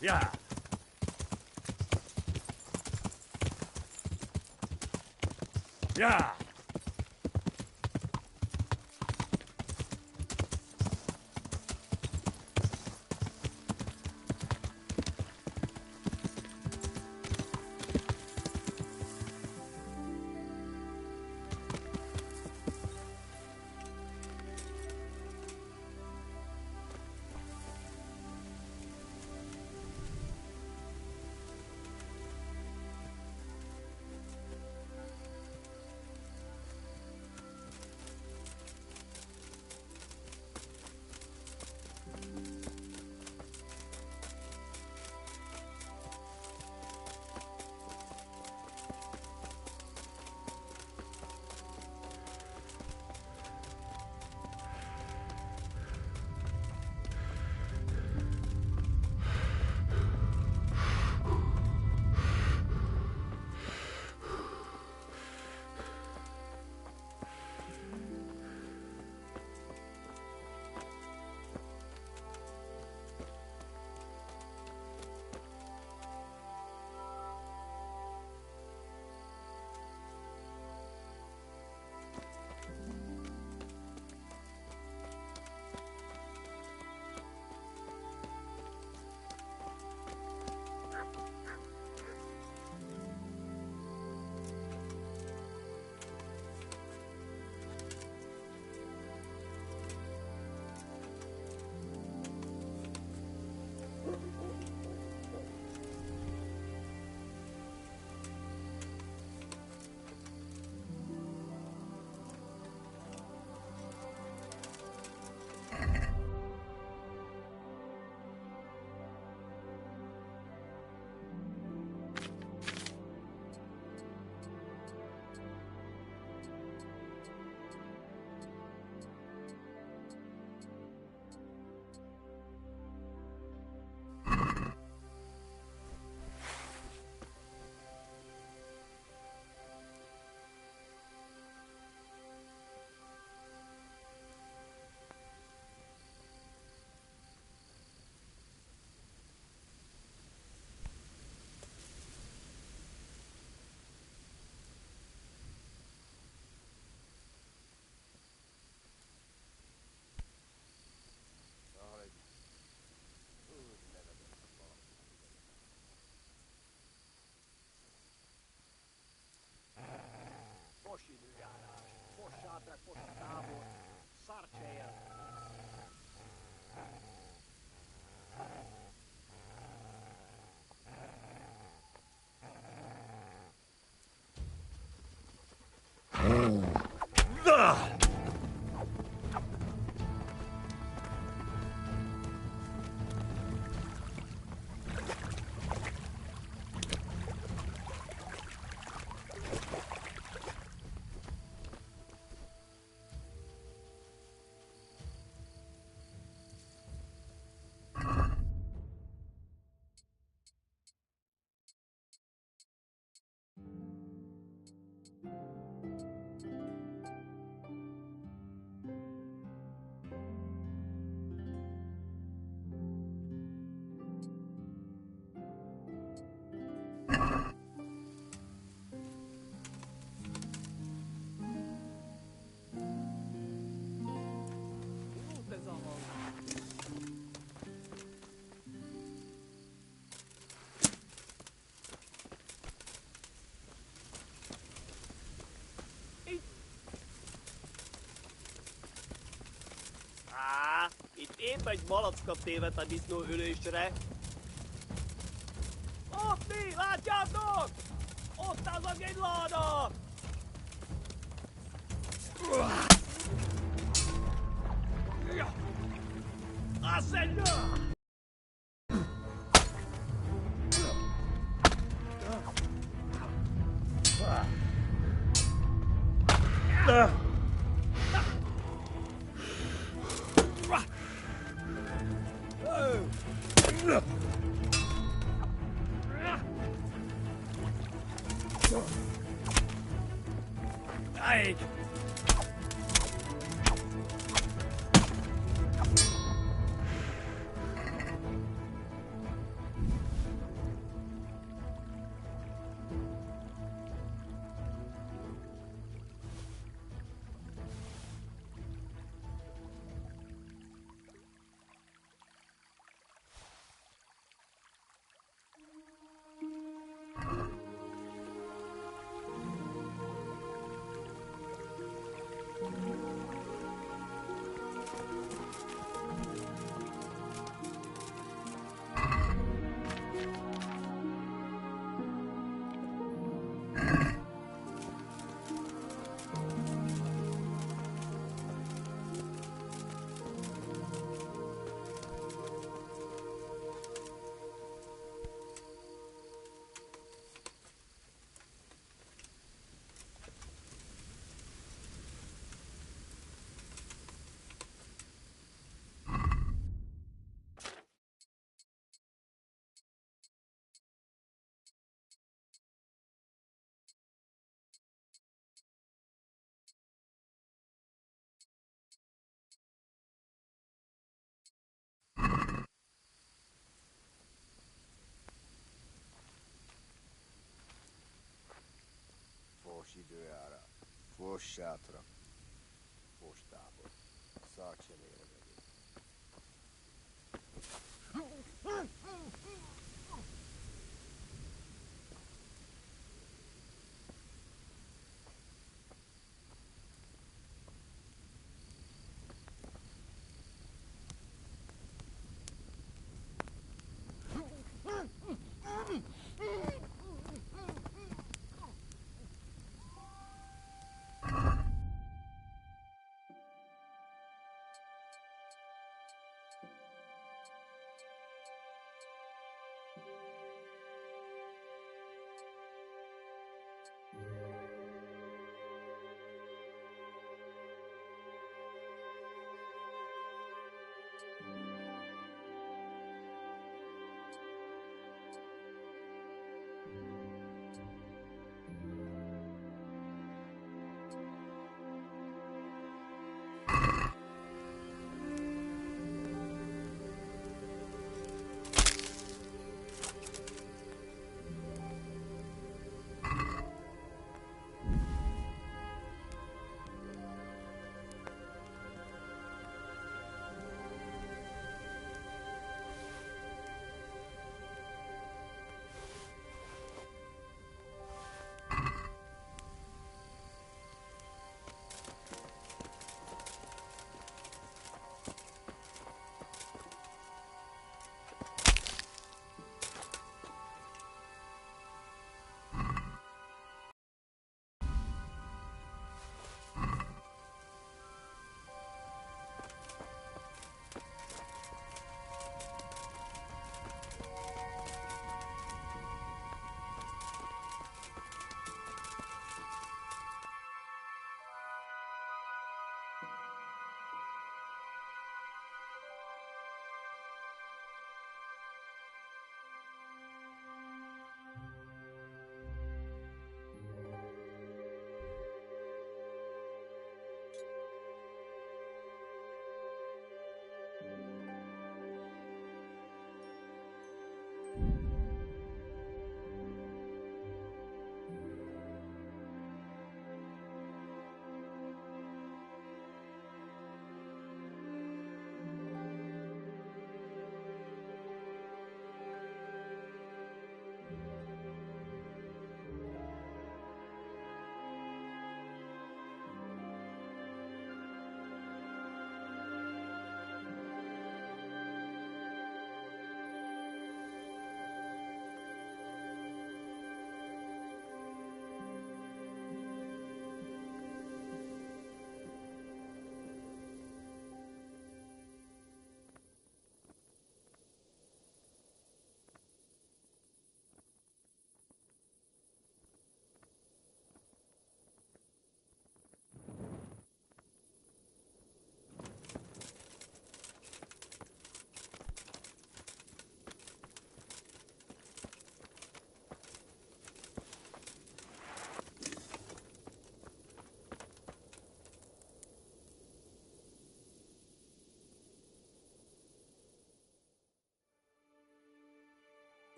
Ja. Ja. Fosi időjárás, fos sátrák, fos tábor, szárcsejen. Itt épp egy malackat tévedt a disznó ülésre. Ott mi, látjátok? Ott az a láda! Azt mondja! Most időjára. Fuss hátra. Postából. Szart sem ér az egész.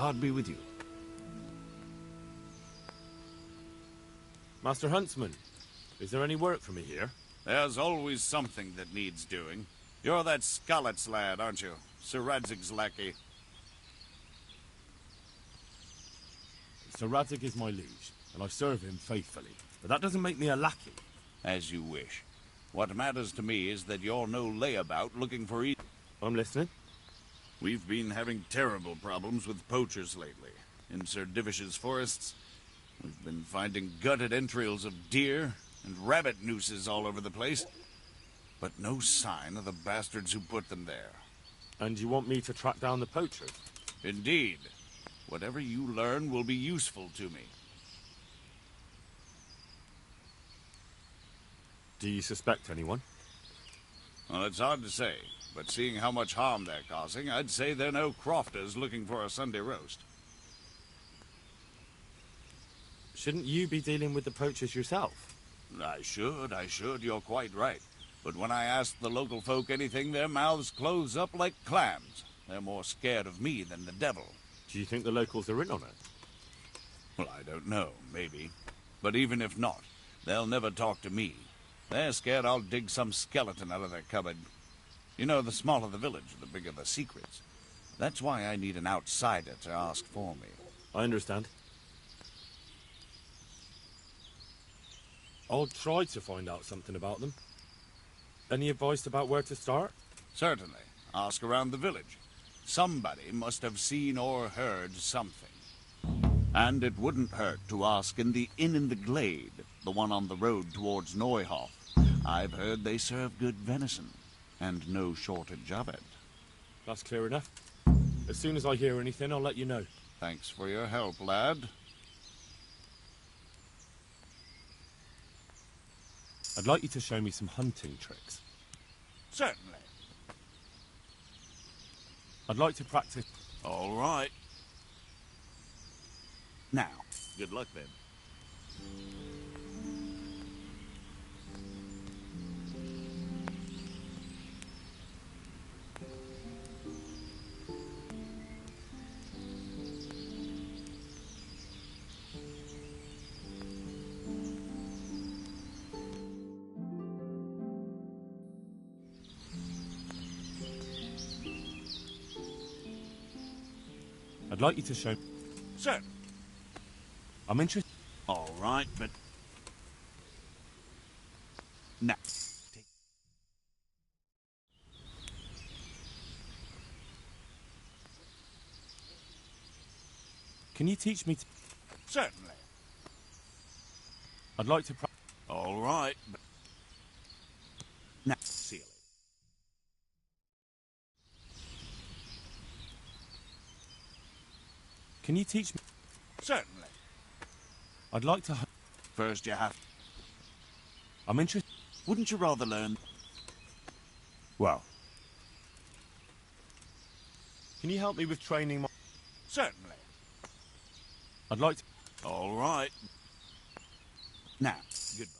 God be with you. Master Huntsman, is there any work for me here? There's always something that needs doing. You're that Scarlet's lad, aren't you? Sir Radzig's lackey. Sir Radzig is my liege, and I serve him faithfully. But that doesn't make me a lackey. As you wish. What matters to me is that you're no layabout looking for I'm listening. We've been having terrible problems with poachers lately. In Sir Divish's forests, we've been finding gutted entrails of deer and rabbit nooses all over the place. But no sign of the bastards who put them there. And you want me to track down the poachers? Indeed. Whatever you learn will be useful to me. Do you suspect anyone? Well, it's hard to say, but seeing how much harm they're causing, I'd say they're no crofters looking for a Sunday roast. Shouldn't you be dealing with the poachers yourself? I should, you're quite right. But when I ask the local folk anything, their mouths close up like clams. They're more scared of me than the devil. Do you think the locals are in on it? Well, I don't know, maybe. But even if not, they'll never talk to me. They're scared I'll dig some skeleton out of their cupboard. You know, the smaller the village, the bigger the secrets. That's why I need an outsider to ask for me. I understand. I'll try to find out something about them. Any advice about where to start? Certainly. Ask around the village. Somebody must have seen or heard something. And it wouldn't hurt to ask in the inn in the glade, the one on the road towards Neuhof. I've heard they serve good venison, and no shortage of it. That's clear enough. As soon as I hear anything, I'll let you know. Thanks for your help, lad. I'd like you to show me some hunting tricks. Certainly. I'd like to practice. All right. Now, good luck then. I'd like you to show... Sir. I'm interested... All right, but... Now. Can you teach me to... Certainly. I'd like to... All right, but... Now, see you later. Can you teach me... Certainly. I'd like to... First you have... I'm interested... Wouldn't you rather learn... Well... Can you help me with training my... Certainly. I'd like to... All right. Now, goodbye.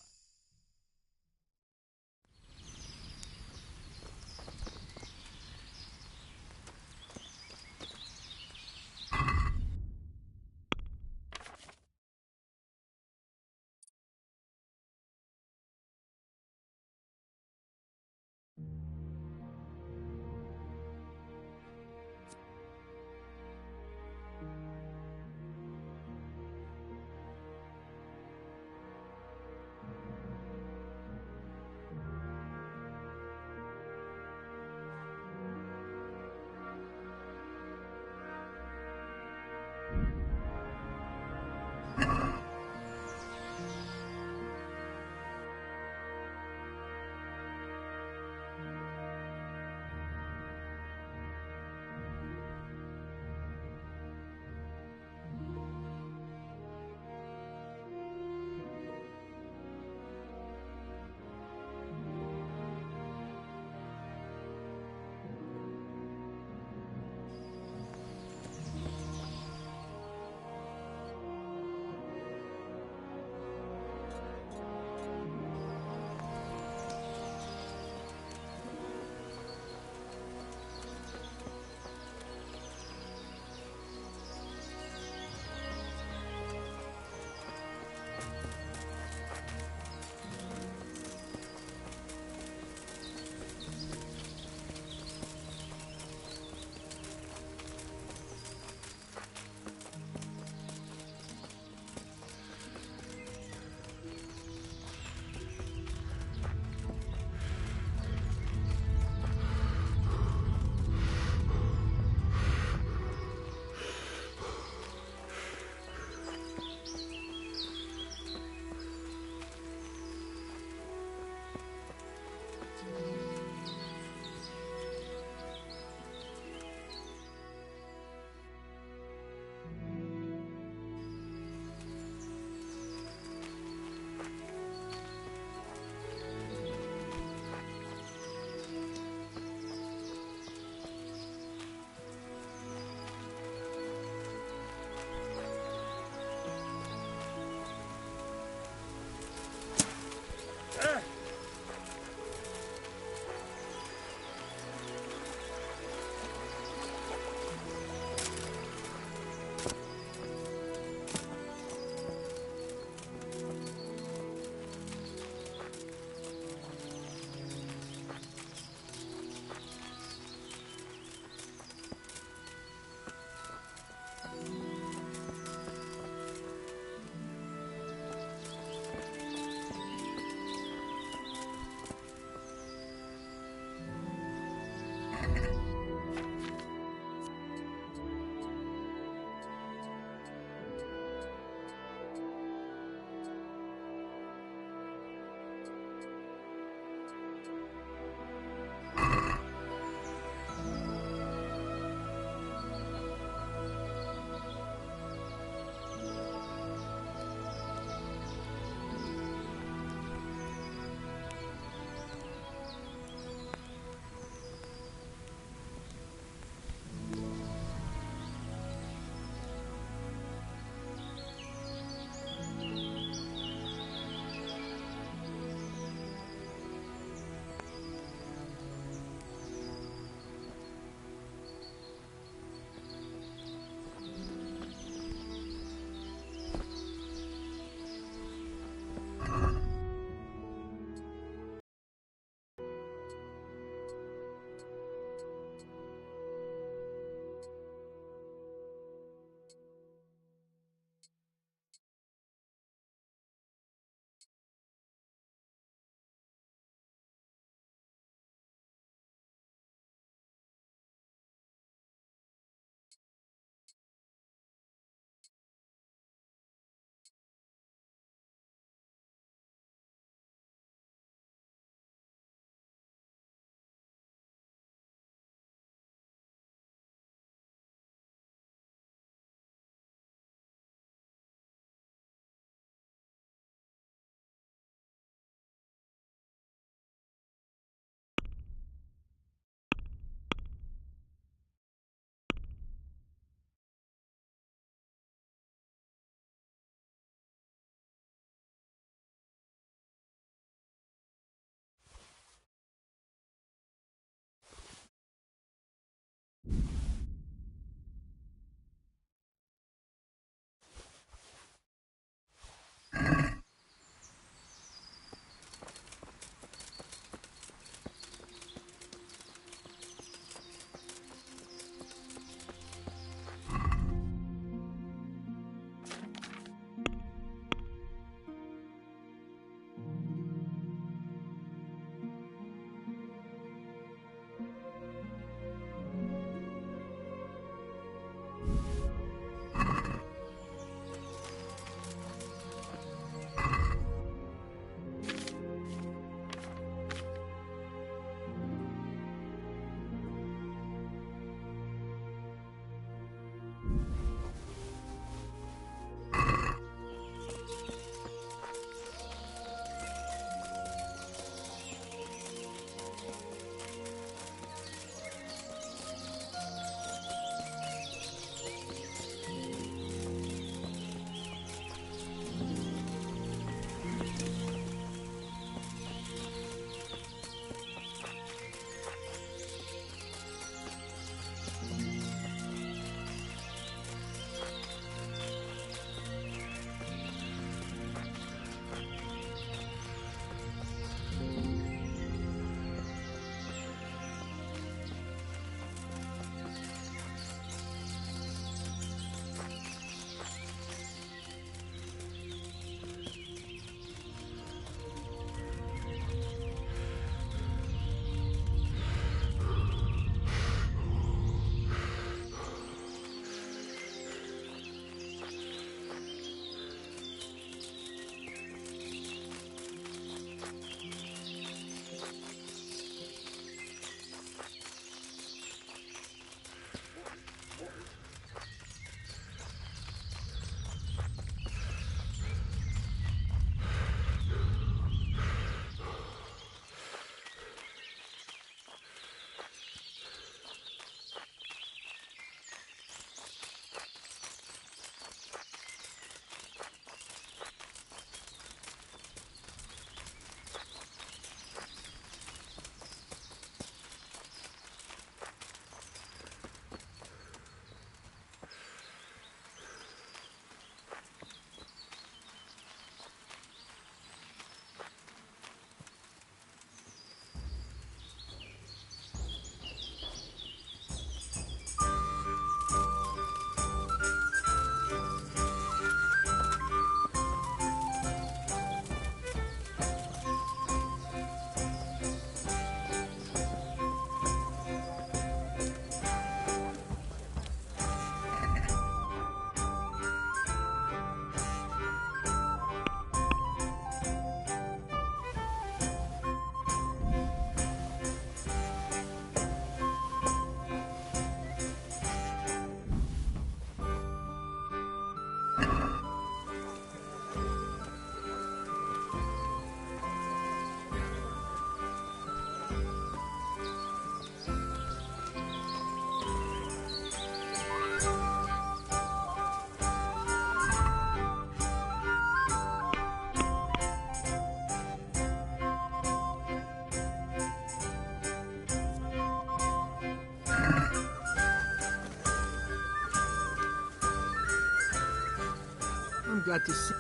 I'm glad to see.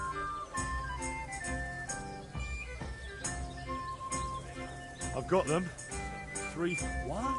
I've got them. 3... What?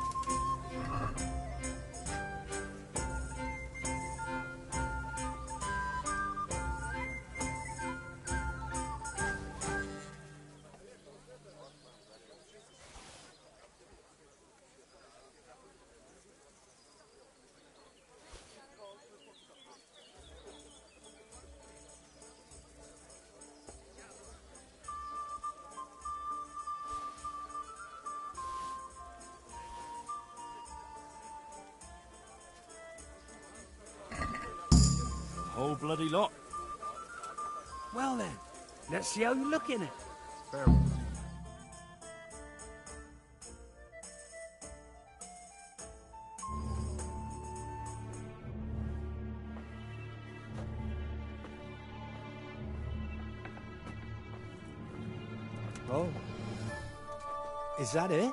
Whole bloody lot. Well then, let's see how you're looking at. Oh. Is that it?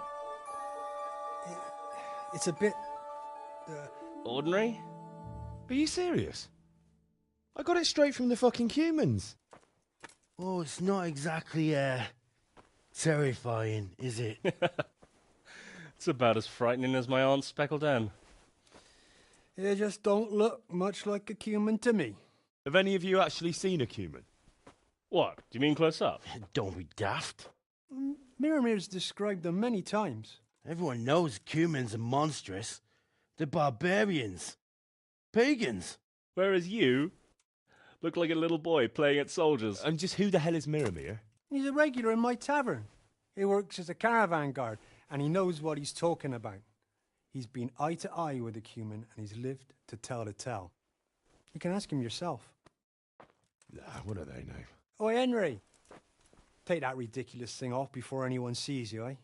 It's a bit... Ordinary? Are you serious? I got it straight from the fucking humans. Oh, it's not exactly, terrifying, is it? It's about as frightening as my aunt's speckled hen. They just don't look much like a cumin to me. Have any of you actually seen a cumin? What? Do you mean close up? Don't be daft. Miramir's described them many times. Everyone knows cumins are monstrous. They're barbarians. Pagans. Whereas you look like a little boy playing at soldiers. And just who the hell is Miramir? He's a regular in my tavern. He works as a caravan guard, and he knows what he's talking about. He's been eye to eye with a cumin, and he's lived to tell the tale. You can ask him yourself. What do they know? Oi, Henry. Take that ridiculous thing off before anyone sees you, eh?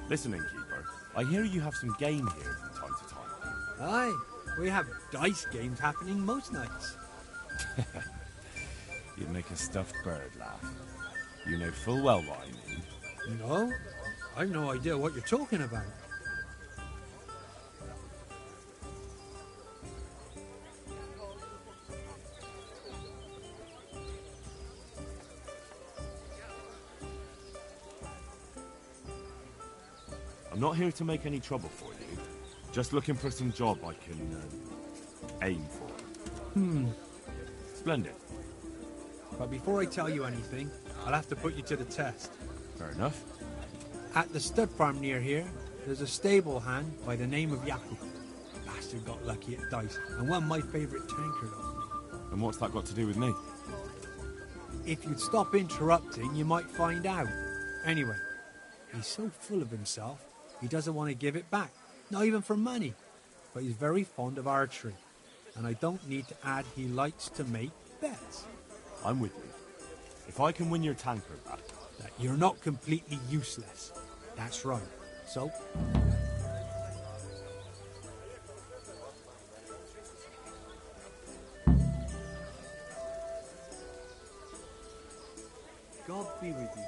Listen, innkeeper, I hear you have some game here from time to time. Aye, we have dice games happening most nights. You'd make a stuffed bird laugh. You know full well what I mean. No, I've no idea what you're talking about. not here to make any trouble for you. Just looking for some job I can aim for. Splendid. But before I tell you anything, I'll have to put you to the test. Fair enough. At the stud farm near here, there's a stable hand by the name of Yakub. Bastard got lucky at dice and won my favourite tankard off me. And what's that got to do with me? If you'd stop interrupting, you might find out. Anyway, he's so full of himself, he doesn't want to give it back, not even for money. But he's very fond of archery, and I don't need to add he likes to make bets. I'm with you. If I can win your tankard back... That you're not completely useless. That's right. So... God be with you.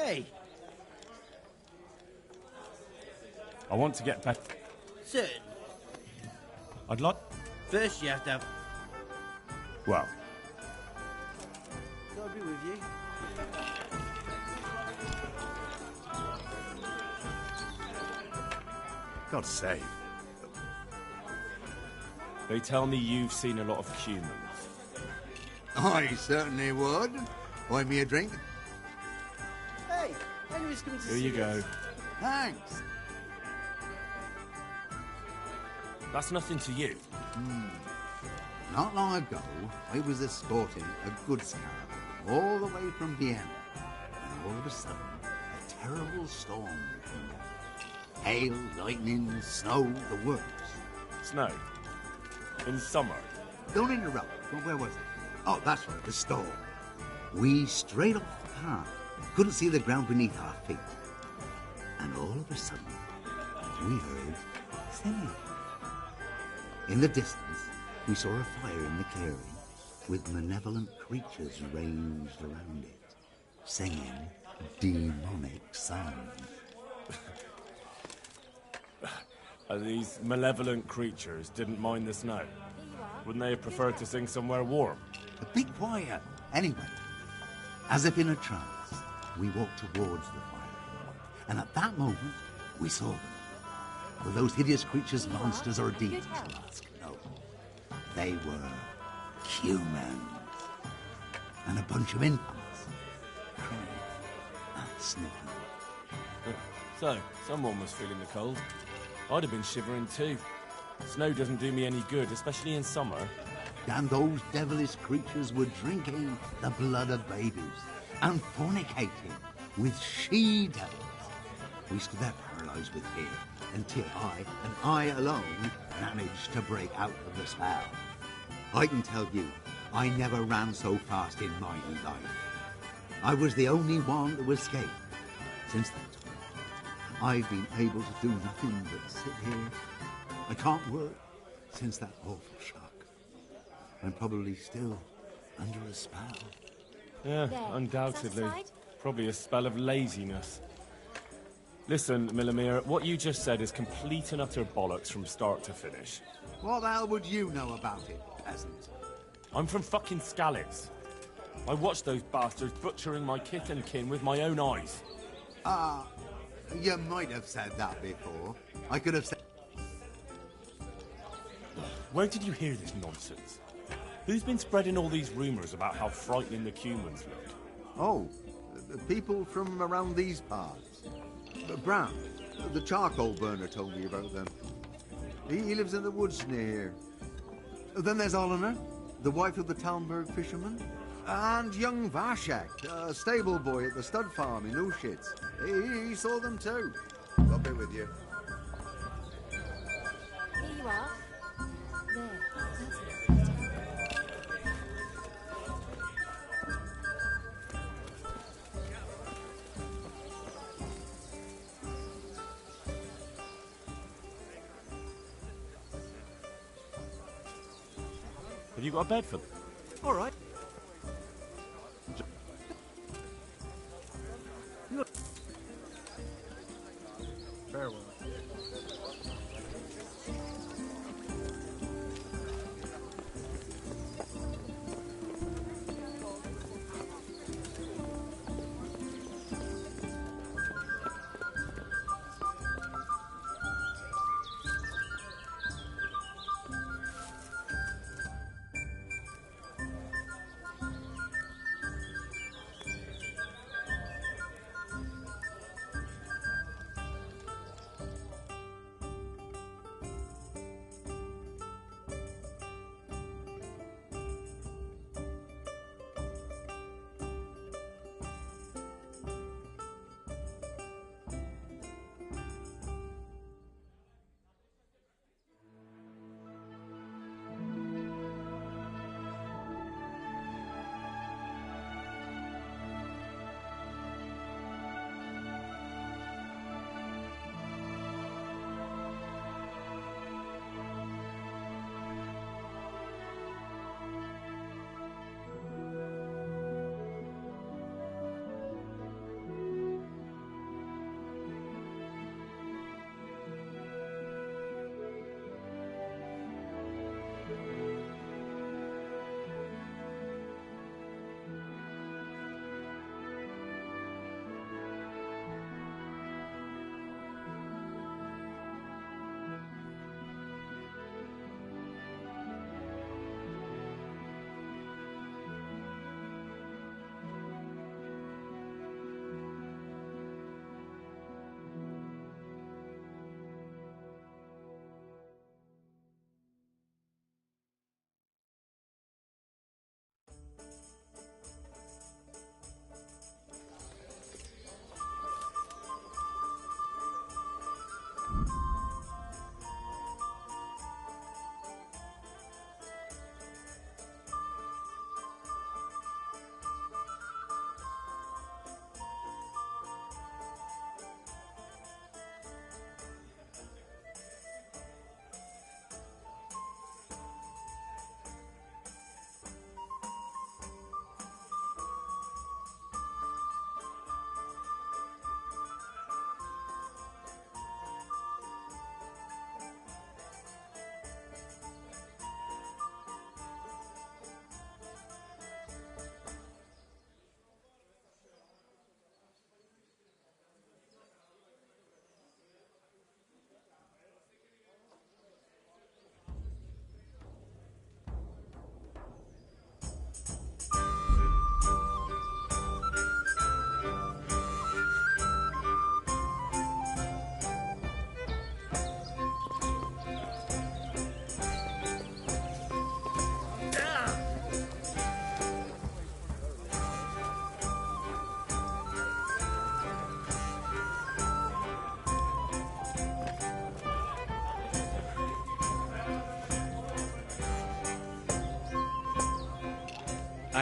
Hey, I want to get better. certain. I'd like... First you have to have... Well, God be with you. God's sake. They tell me you've seen a lot of humans. I certainly would. Buy me a drink? Hey, Henry's coming to Here see you us. go. Thanks. That's nothing to you. Not long ago, I was escorting a goods caravan all the way from Vienna. And all of a sudden, a terrible storm came down. Hail, lightning, snow, the works. Snow. In summer. Don't interrupt. Well, where was it? Oh, that's right, the storm. We strayed off the path. Couldn't see the ground beneath our feet. And all of a sudden, we heard singing. In the distance, we saw a fire in the clearing with malevolent creatures ranged around it, singing demonic songs. And these malevolent creatures didn't mind the snow. Wouldn't they have preferred to sing somewhere warm? Be quiet. Anyway, as if in a trance, we walked towards the fire. And at that moment, we saw them. Were those hideous creatures monsters or demons, you ask? No. They were humans. And a bunch of infants. Crying and sniffing. So, someone was feeling the cold. I'd have been shivering too. Snow doesn't do me any good, especially in summer. And those devilish creatures were drinking the blood of babies and fornicating with she-devils. We stood there paralyzed with fear until I, and I alone, managed to break out of the spell. I can tell you, I never ran so fast in my life. I was the only one to escape. Since that time, I've been able to do nothing but sit here. I can't work since that awful shock. I'm probably still under a spell. Yeah, There, undoubtedly. satisfied? Probably a spell of laziness. Listen, Millimere, what you just said is complete and utter bollocks from start to finish. What the hell would you know about it, peasant? I'm from fucking Skalitz. I watched those bastards butchering my kith and kin with my own eyes. You might have said that before. I could have said... Where did you hear this nonsense? Who's been spreading all these rumours about how frightening the humans look? Oh, people from around these parts. Brown, the charcoal burner, told me about them. He lives in the woods near here. Then there's Olener, the wife of the Talmberg fisherman. And young Vashek, a stable boy at the stud farm in Ushitz. He saw them too. I'll be with you. Here you are. There, that's it. Have you got a bed for them? All right. Farewell.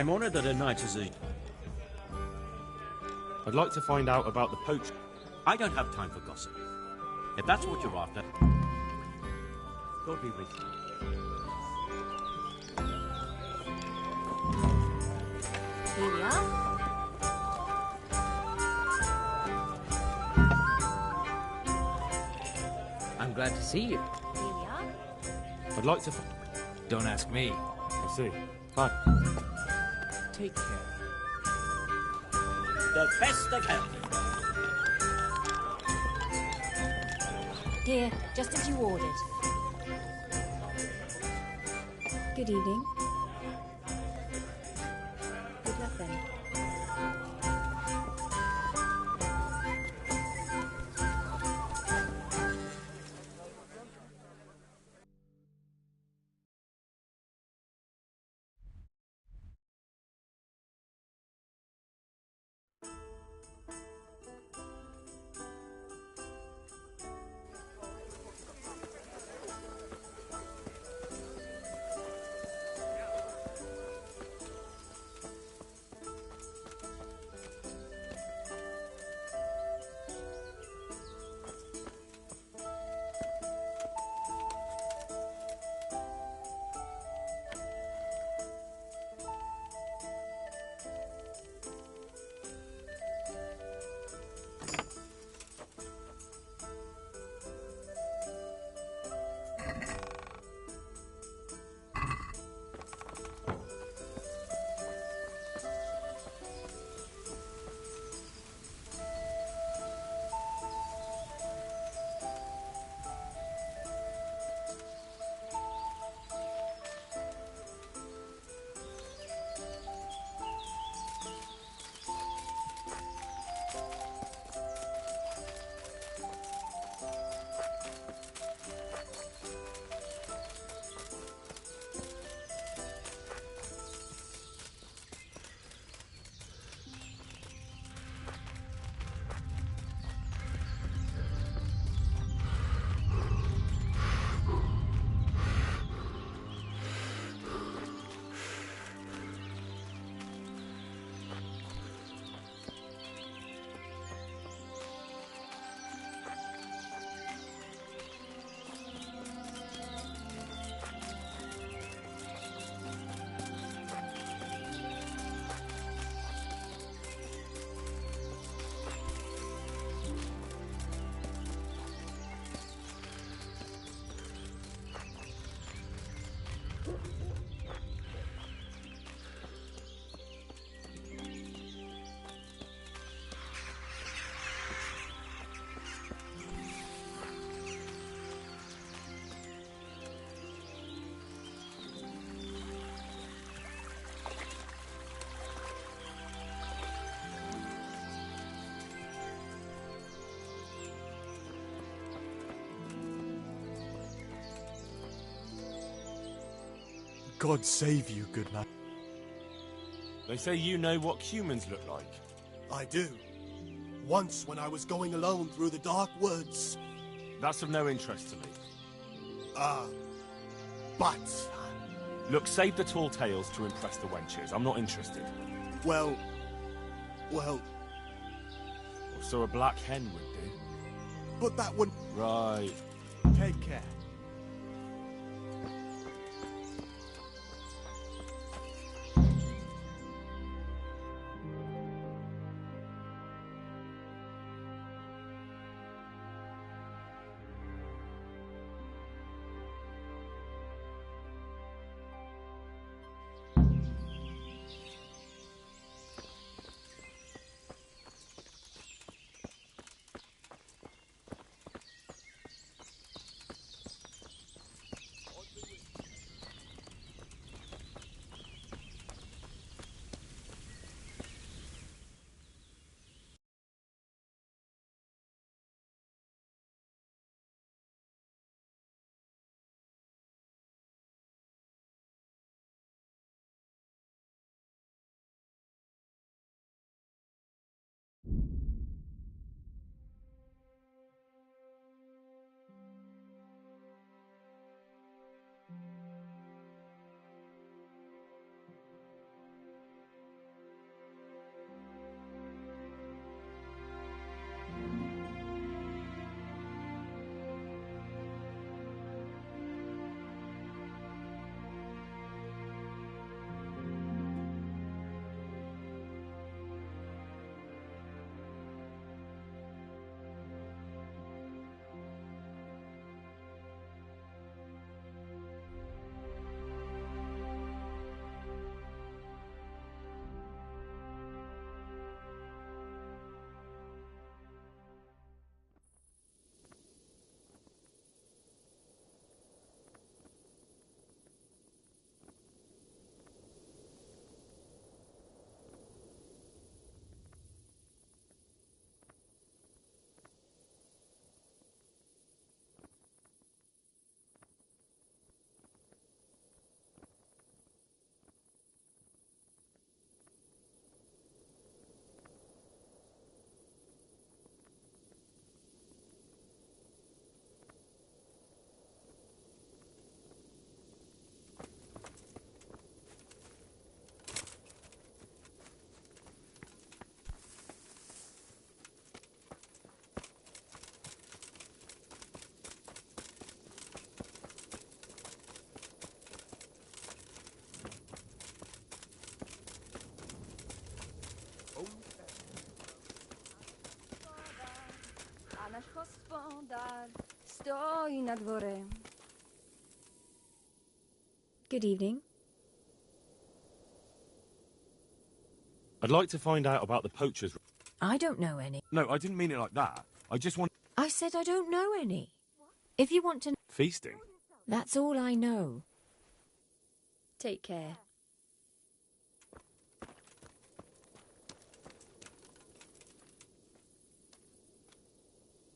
I'm honored that a knight is a... I'd like to find out about the poach. I don't have time for gossip. If that's what you're after, God be with you. Here we are. I'm glad to see you. Here we are. I'd like to. Don't ask me. I see. Fine. Take care. The best of health. Dear, just as you ordered. Good evening. Good luck then. God save you, good man. They say you know what humans look like. I do. Once when I was going alone through the dark woods. That's of no interest to me. But... Look, save the tall tales to impress the wenches. I'm not interested. Well... So a black hen would do. But that would... Right. Take care. Stojí na dvore. Good evening. I'd like to find out about the poachers. I don't know any. No, I didn't mean it like that. I just want... I said I don't know any. If you want to... Feasting? That's all I know. Take care.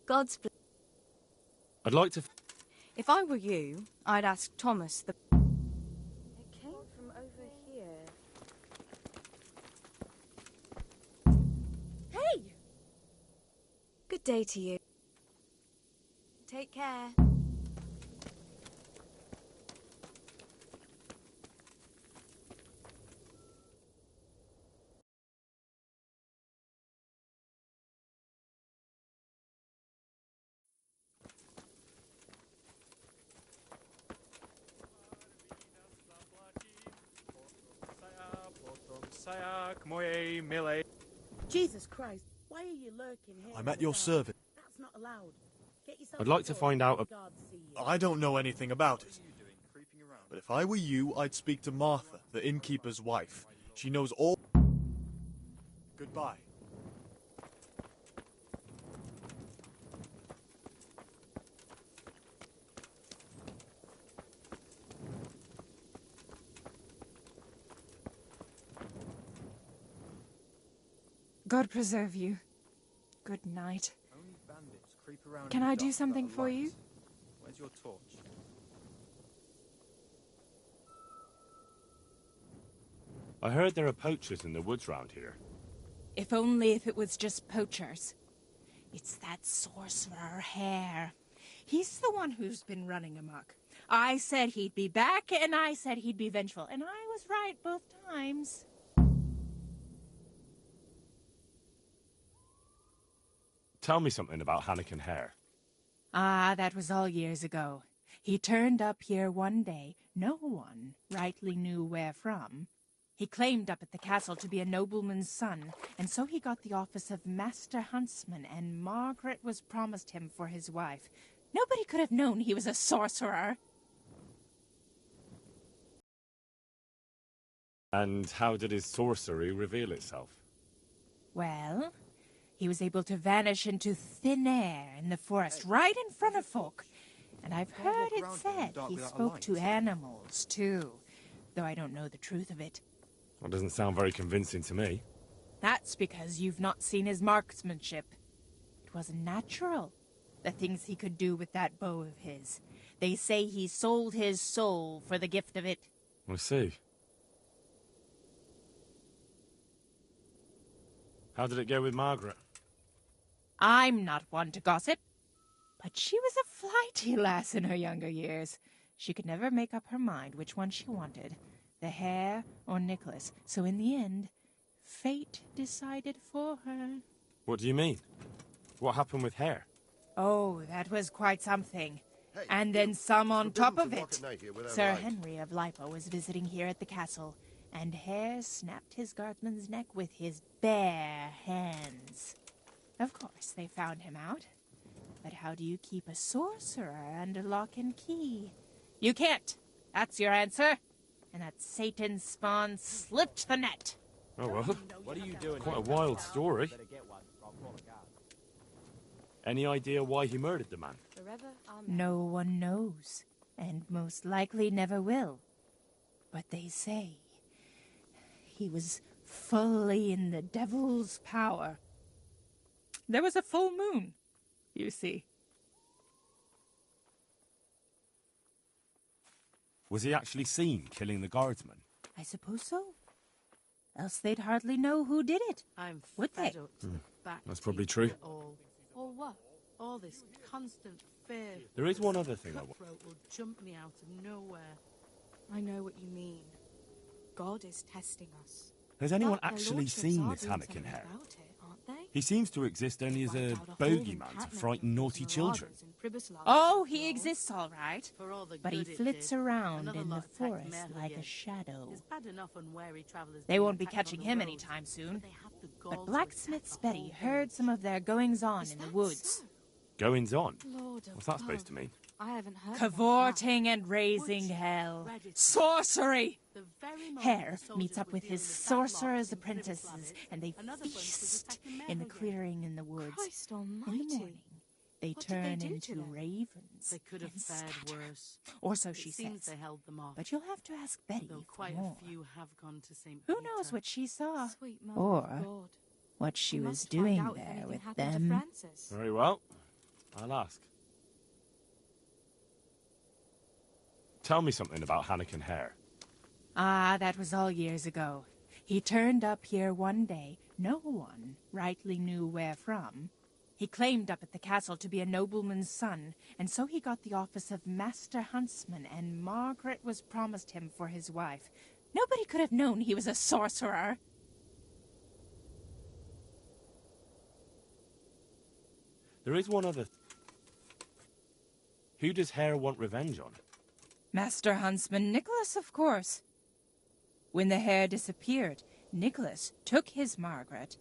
God's bless. I'd like to... If I were you, I'd ask Thomas the... It came from over here. Hey! Good day to you. Take care. Jesus Christ, why are you lurking here? I'm at your service. That's not allowed. Get yourself I'd like to find out... I don't know anything about it. But if I were you, I'd speak to Martha, the innkeeper's wife. She knows all... Goodbye. God preserve you. Good night. Can I do something for you? Where's your torch? I heard there are poachers in the woods round here. If only if it was just poachers. It's that sorcerer Hare. He's the one who's been running amok. I said he'd be back, and I said he'd be vengeful, and I was right both times. Tell me something about Hannikin Hare. Ah, that was all years ago. He turned up here one day, no one rightly knew where from. He claimed up at the castle to be a nobleman's son, and so he got the office of Master Huntsman, and Margaret was promised him for his wife. Nobody could have known he was a sorcerer. And how did his sorcery reveal itself? Well, he was able to vanish into thin air in the forest right in front of folk. And I've heard it said he spoke to animals, too, though I don't know the truth of it. That doesn't sound very convincing to me. That's because you've not seen his marksmanship. It wasn't natural, the things he could do with that bow of his. They say he sold his soul for the gift of it. I see. How did it go with Margaret? I'm not one to gossip, but she was a flighty lass in her younger years. She could never make up her mind which one she wanted, the Hare or Nicholas. So in the end, fate decided for her. What do you mean? What happened with Hare? Oh, that was quite something. And then some on top of it. Sir Henry of Lipa was visiting here at the castle, and Hare snapped his guardsman's neck with his bare hands. Of course, they found him out. But how do you keep a sorcerer under lock and key? You can't. That's your answer. And that Satan's spawn slipped the net. Oh, well. What are you doing? Quite a wild story. Any idea why he murdered the man? No one knows, and most likely never will. But they say he was fully in the devil's power. There was a full moon, you see. Was he actually seen killing the guardsman? I suppose so. Else they'd hardly know who did it. Would they? That's probably true. Or what? All this constant fear. There is one other thing I want. Cutthroat will jump me out of nowhere. I know what you mean. God is testing us. Has anyone But their actually lordships seen are this doing Hannikin something Hare? about it, aren't they? He seems to exist only as a bogeyman to frighten naughty children. Oh, he exists all right. For all the But he good it flits did, around another in the lot attacked forest Merle like a again. shadow. It's bad enough unwary travelers They being won't be attacked catching on the him road, anytime soon. but they have the gall But to Blacksmith's attack the Betty whole heard some of their goings-on in the woods. so? Goings on? Lord What's that supposed to mean? I haven't heard Cavorting and raising hell. Sorcery! Hare meets up with his sorcerer's apprentices, and they feast in the clearing in the woods. Christ In the almighty. morning, they What did turn they do into to them? ravens. They could have and fared scatter. worse. Or so It she seems says. they held them off. But you'll have to ask Betty Though for quite more. a few have gone to St. Who knows what she saw? Sweet Mother Or of God. what she We was must find doing out if there anything with happened to them. Francis. Very well. I'll ask. Tell me something about Hannikin Hare. Ah, that was all years ago. He turned up here one day, no one rightly knew where from. He claimed up at the castle to be a nobleman's son, and so he got the office of Master Huntsman, and Margaret was promised him for his wife. Nobody could have known he was a sorcerer. There is one other... Who does Hare want revenge on? Master Huntsman Nicholas, of course. When the hare disappeared, Nicholas took his Margaret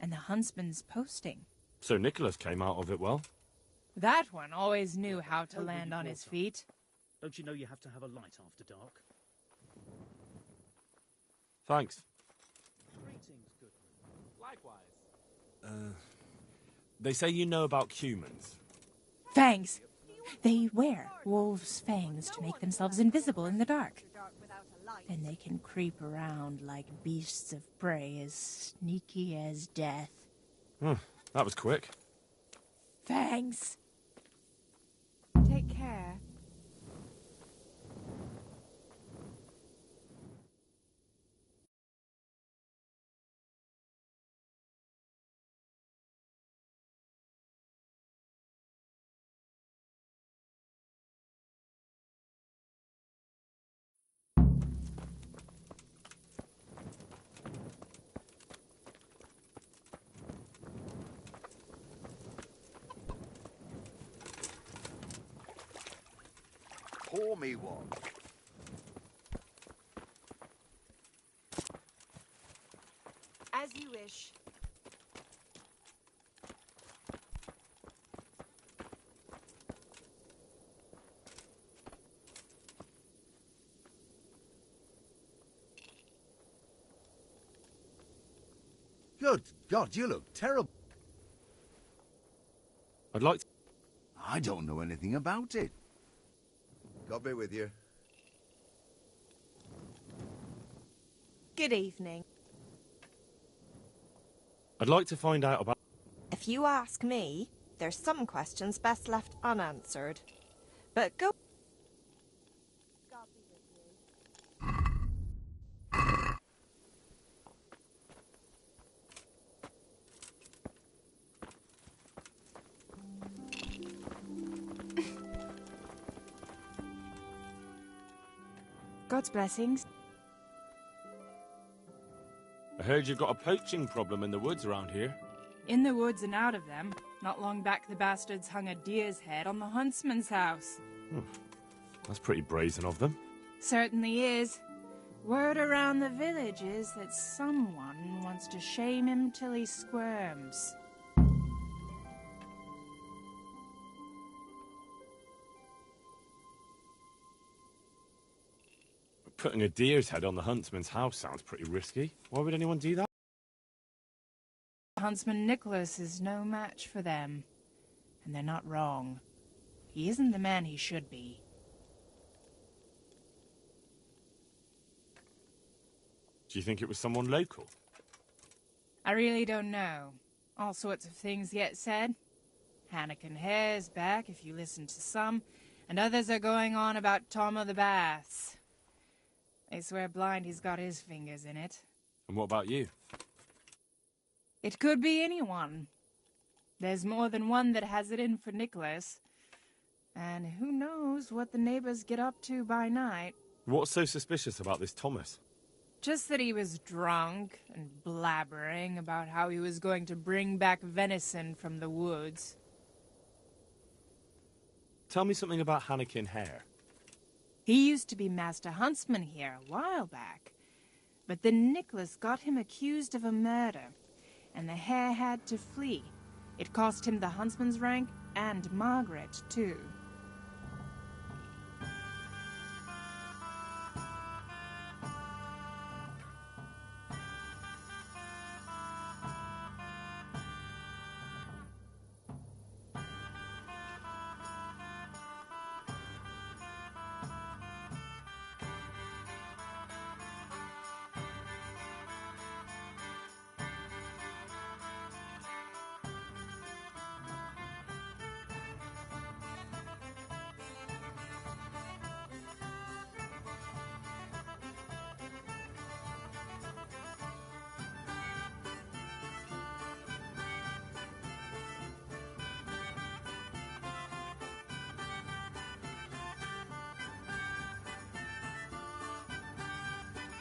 and the huntsman's posting. So Nicholas came out of it well? That one always knew how to land on his feet. Don't you know you have to have a light after dark? Thanks. Greetings, good. Likewise. They say you know about humans. Fangs. They wear wolves' fangs to make themselves invisible in the dark. Then they can creep around like beasts of prey, as sneaky as death. That was quick. Fangs. Take care. Pour me one. As you wish. Good God, you look terrible. I'd like to... I don't know anything about it. God be with you. Good evening. I'd like to find out about... If you ask me, there's some questions best left unanswered. But go... God's blessings. I heard you've got a poaching problem in the woods around here. In the woods and out of them. Not long back, the bastards hung a deer's head on the huntsman's house. That's pretty brazen of them. Certainly is. Word around the village is that someone wants to shame him till he squirms. Putting a deer's head on the huntsman's house sounds pretty risky. Why would anyone do that? Huntsman Nicholas is no match for them. And they're not wrong. He isn't the man he should be. Do you think it was someone local? I really don't know. All sorts of things get said. Hannikin Hare's back, if you listen to some, and others are going on about Tom of the Baths. They swear blind he's got his fingers in it. And what about you? It could be anyone. There's more than one that has it in for Nicholas. And who knows what the neighbors get up to by night. What's so suspicious about this Thomas? Just that he was drunk and blabbering about how he was going to bring back venison from the woods. Tell me something about Hannikin Hare. He used to be Master Huntsman here a while back. But then Nicholas got him accused of a murder, and the hare had to flee. It cost him the huntsman's rank and Margaret, too.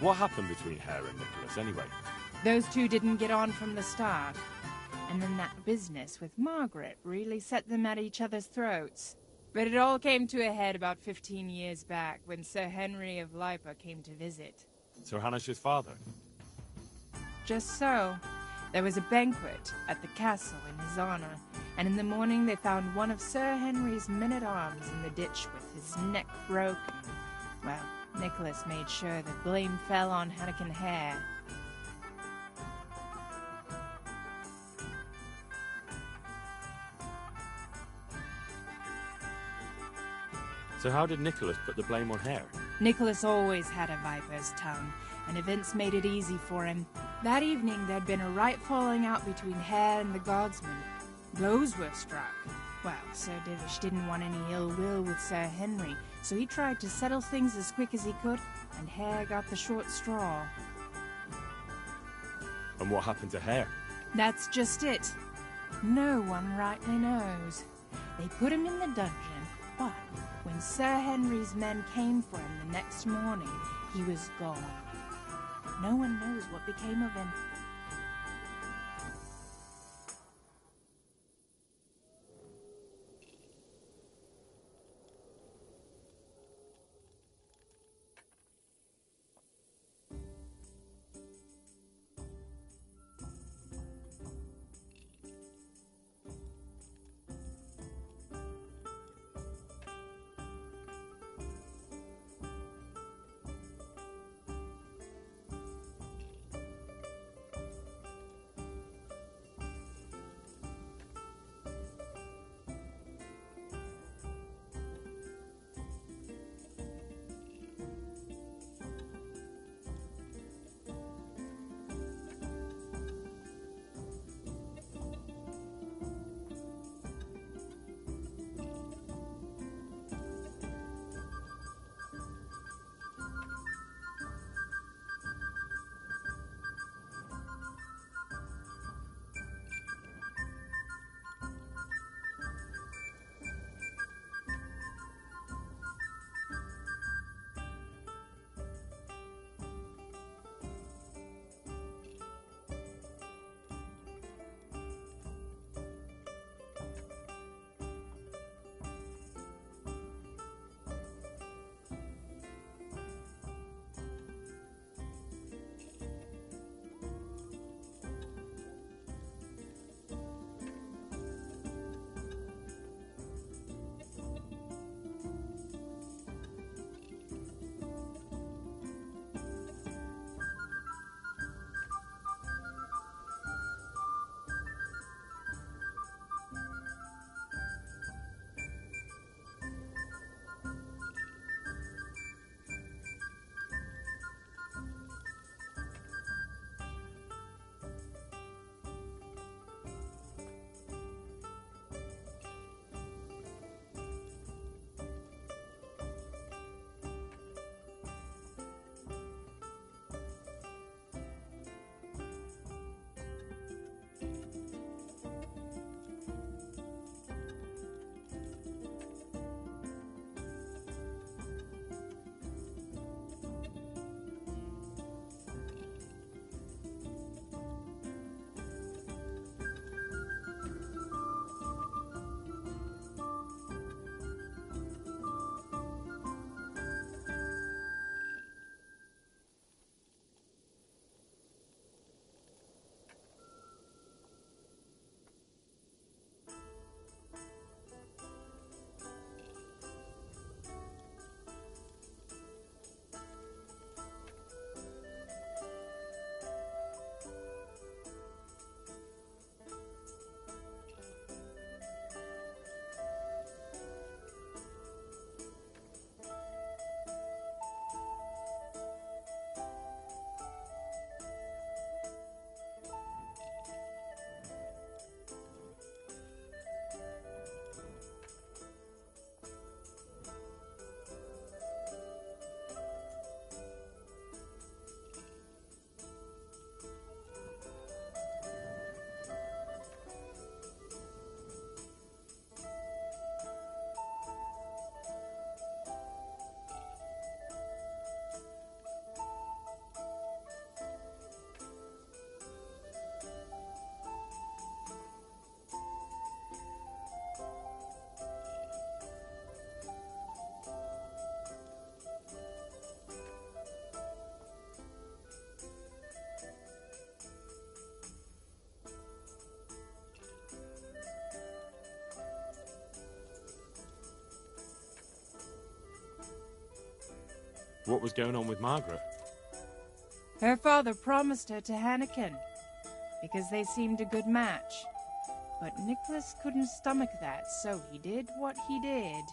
What happened between Hare and Nicholas, anyway? Those two didn't get on from the start. And then that business with Margaret really set them at each other's throats. But it all came to a head about 15 years back when Sir Henry of Lipa came to visit. Sir Hanish's father? Just so. There was a banquet at the castle in his honor, and in the morning they found one of Sir Henry's men-at-arms in the ditch with his neck broken. Well, Nicholas made sure the blame fell on Hannikin Hare. So how did Nicholas put the blame on Hare? Nicholas always had a viper's tongue, and events made it easy for him. That evening there'd been a right falling out between Hare and the guardsman. Blows were struck. Well, Sir Divish didn't want any ill will with Sir Henry, so he tried to settle things as quick as he could, and Hare got the short straw. And what happened to Hare? That's just it. No one rightly knows. They put him in the dungeon, but when Sir Henry's men came for him the next morning, he was gone. No one knows what became of him. What was going on with Margaret? Her father promised her to Hannikin, because they seemed a good match. But Nicholas couldn't stomach that, so he did what he did.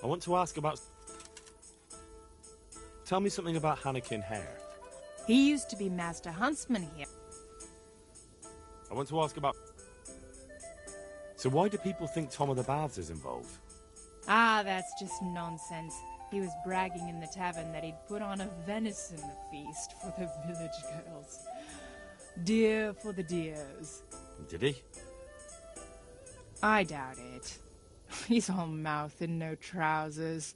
I want to ask about... Tell me something about Hannikin Hare. He used to be Master Huntsman here. I want to ask about... So why do people think Tom of the Baths is involved? Ah, that's just nonsense. He was bragging in the tavern that he'd put on a venison feast for the village girls. Deer for the deers. Did he? I doubt it. He's all mouth and no trousers.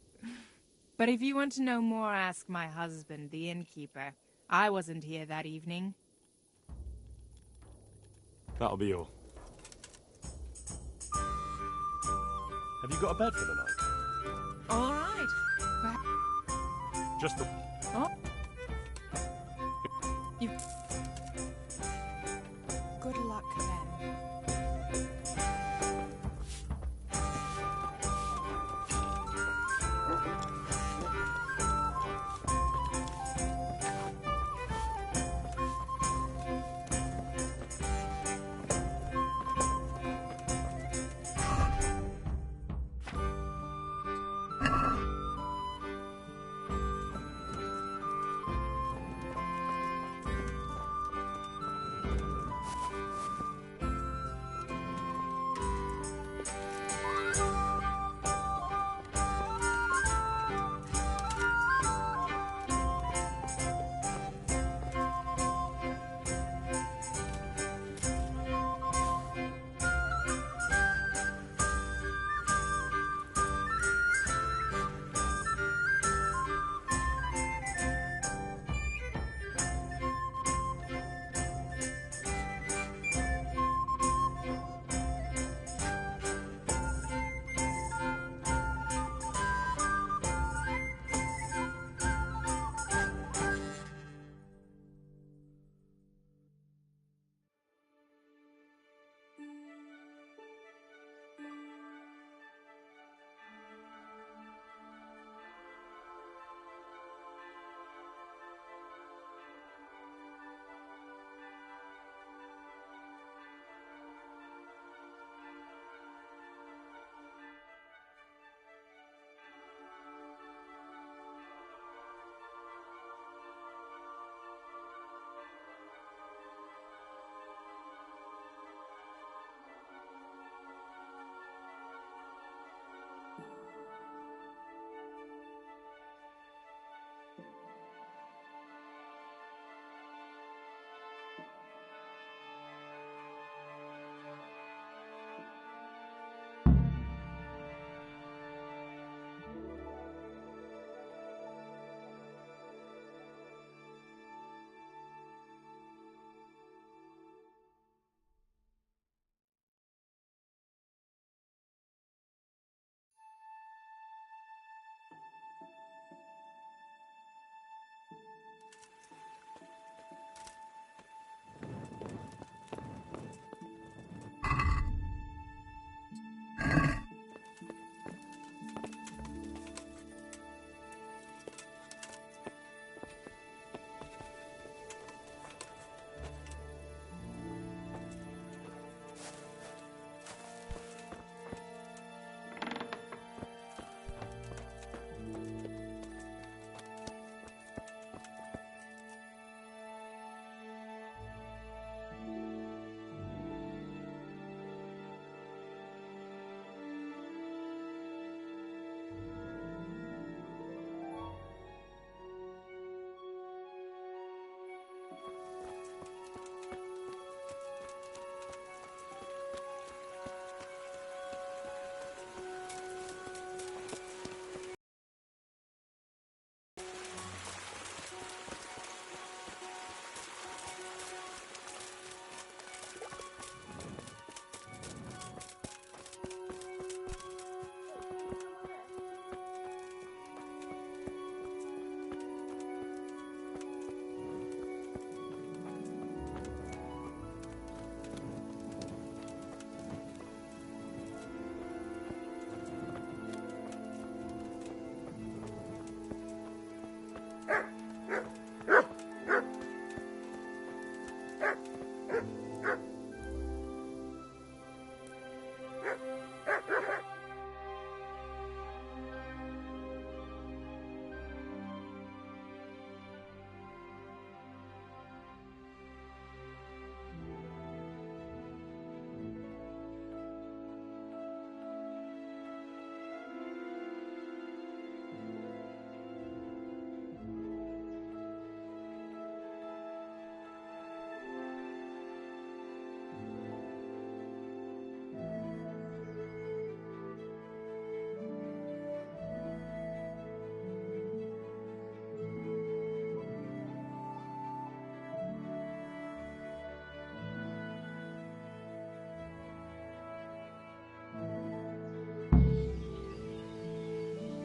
But if you want to know more, ask my husband, the innkeeper. I wasn't here that evening. That'll be all. Have you got a bed for the night? All right. Just the... Oh. You... Good luck, then.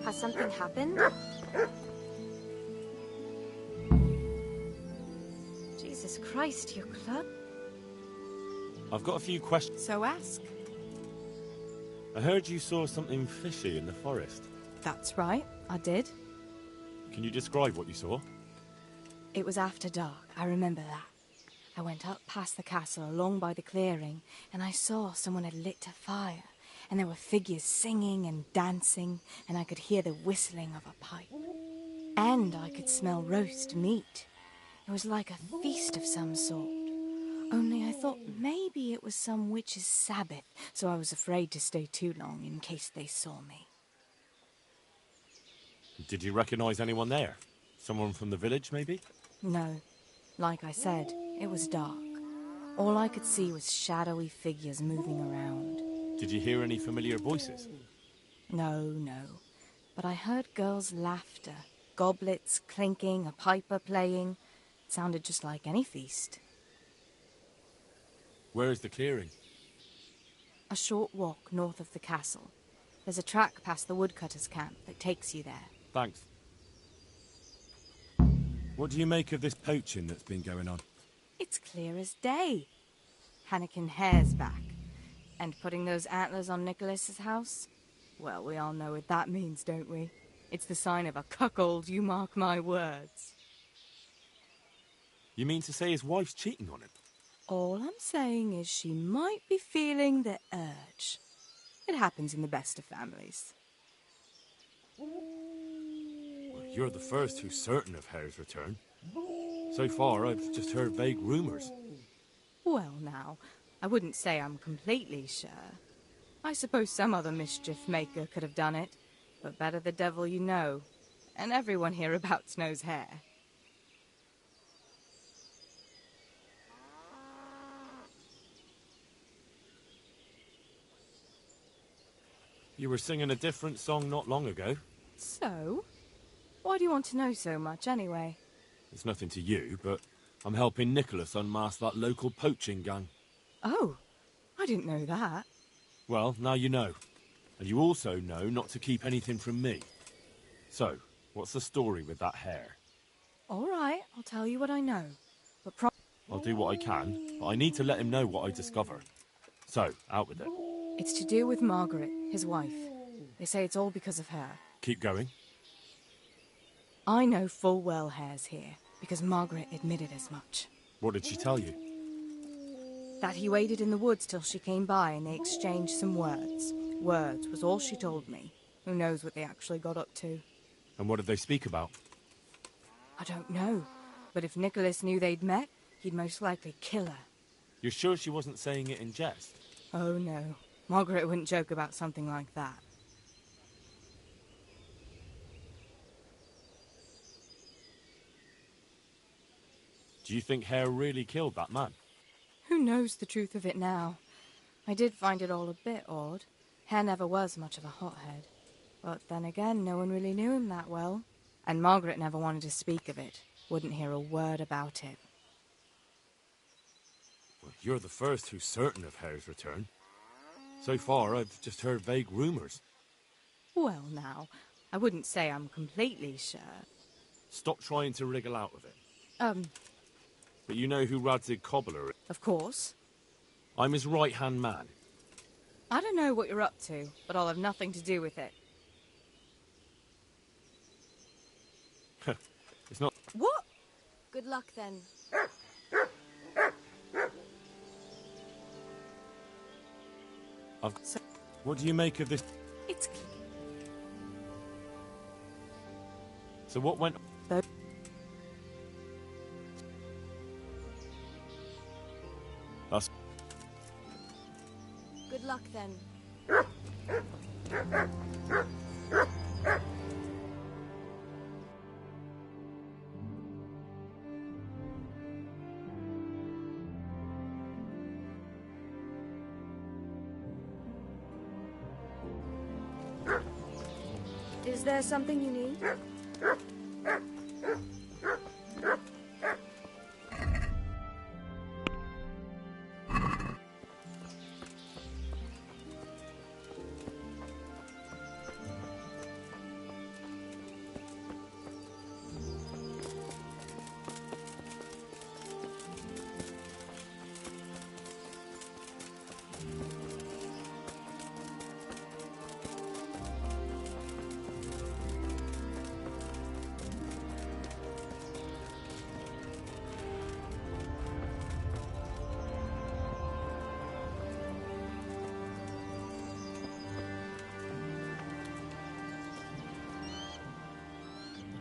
Has something happened? Jesus Christ, your club? I've got a few questions. So ask. I heard you saw something fishy in the forest. That's right, I did. Can you describe what you saw? It was after dark, I remember that. I went up past the castle along by the clearing, and I saw someone had lit a fire, and there were figures singing and dancing, and I could hear the whistling of a pipe. And I could smell roast meat. It was like a feast of some sort. Only I thought maybe it was some witch's Sabbath, so I was afraid to stay too long in case they saw me. Did you recognize anyone there? Someone from the village, maybe? No. Like I said, it was dark. All I could see was shadowy figures moving around. Did you hear any familiar voices? No. But I heard girls' laughter, goblets clinking, a piper playing. It sounded just like any feast. Where is the clearing? A short walk north of the castle. There's a track past the woodcutter's camp that takes you there. Thanks. What do you make of this poaching that's been going on? It's clear as day. Hannikin hare's back. And putting those antlers on Nicholas's house? Well, we all know what that means, don't we? It's the sign of a cuckold, you mark my words. You mean to say his wife's cheating on him? All I'm saying is she might be feeling the urge. It happens in the best of families. Well, you're the first who's certain of Hare's return. So far, I've just heard vague rumours. Well, now, I wouldn't say I'm completely sure. I suppose some other mischief maker could have done it, but better the devil you know. And everyone hereabouts knows Hare. You were singing a different song not long ago. So? Why do you want to know so much, anyway? It's nothing to you, but I'm helping Nicholas unmask that local poaching gang. Oh, I didn't know that. Well, now you know. And you also know not to keep anything from me. So, what's the story with that Hare? All right, I'll tell you what I know. But I'll do what I can, but I need to let him know what I discover. So, out with it. It's to do with Margaret, his wife. They say it's all because of her. Keep going. I know full well Hare's here, because Margaret admitted as much. What did she tell you? That he waited in the woods till she came by and they exchanged some words. Words was all she told me. Who knows what they actually got up to. And what did they speak about? I don't know. But if Nicholas knew they'd met, he'd most likely kill her. You're sure she wasn't saying it in jest? Oh, no. Margaret wouldn't joke about something like that. Do you think Hare really killed that man? Who knows the truth of it now? I did find it all a bit odd. Hare never was much of a hothead. But then again, no one really knew him that well. And Margaret never wanted to speak of it. Wouldn't hear a word about it. Well, you're the first who's certain of Hare's return. So far, I've just heard vague rumours. Well, now, I wouldn't say I'm completely sure. Stop trying to wriggle out of it. But you know who Radzig Cobbler is? Of course. I'm his right-hand man. I don't know what you're up to, but I'll have nothing to do with it. It's not... What? Good luck, then. What do you make of this? It's... So what went... That's... Good luck, then. Is there something you need?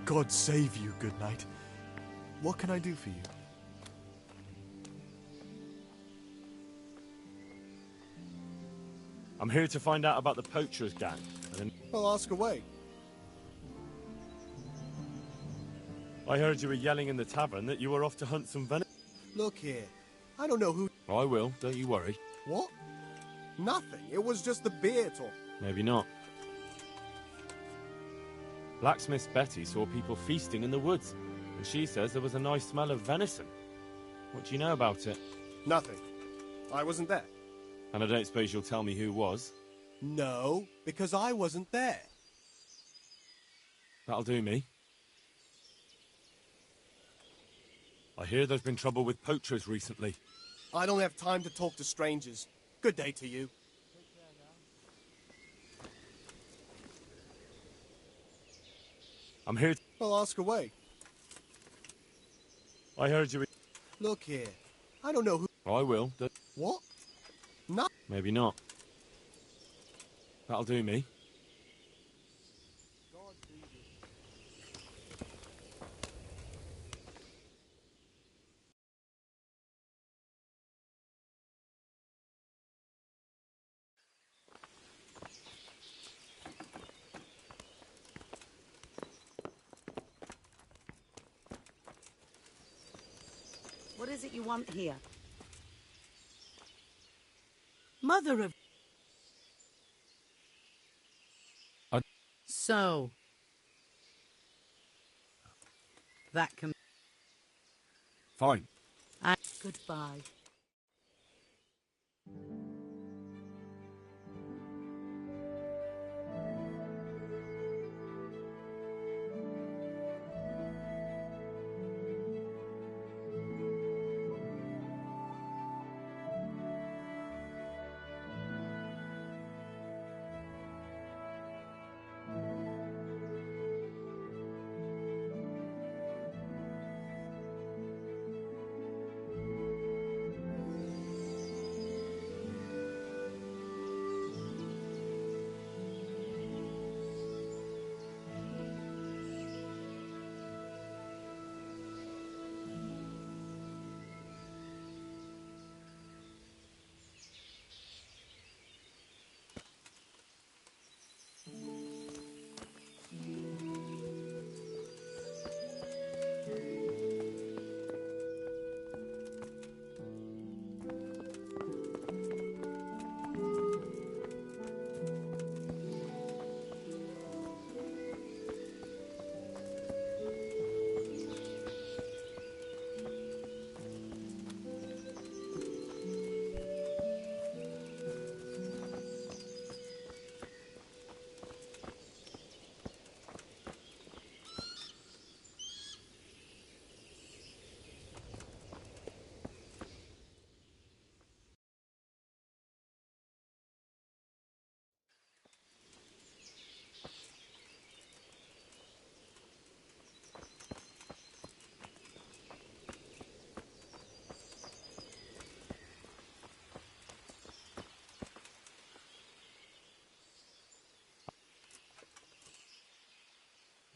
God save you, good knight. What can I do for you? I'm here to find out about the poachers gang. Well, ask away. I heard you were yelling in the tavern that you were off to hunt some venison. Look here. I don't know who... I will, don't you worry. What? Nothing. It was just the beer talk. Maybe not. Blacksmith Betty saw people feasting in the woods, and she says there was a nice smell of venison. What do you know about it? Nothing. I wasn't there. And I don't suppose you'll tell me who was? No, because I wasn't there. That'll do me. I hear there's been trouble with poachers recently. I don't have time to talk to strangers. Good day to you. I'm here. Well, ask away. I heard you. Look here. I don't know who. I will. What? No. Maybe not. That'll do me. What is it you want here? Mother of... So... That can... Fine. Goodbye.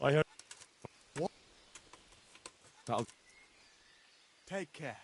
I heard... What? That'll... Take care.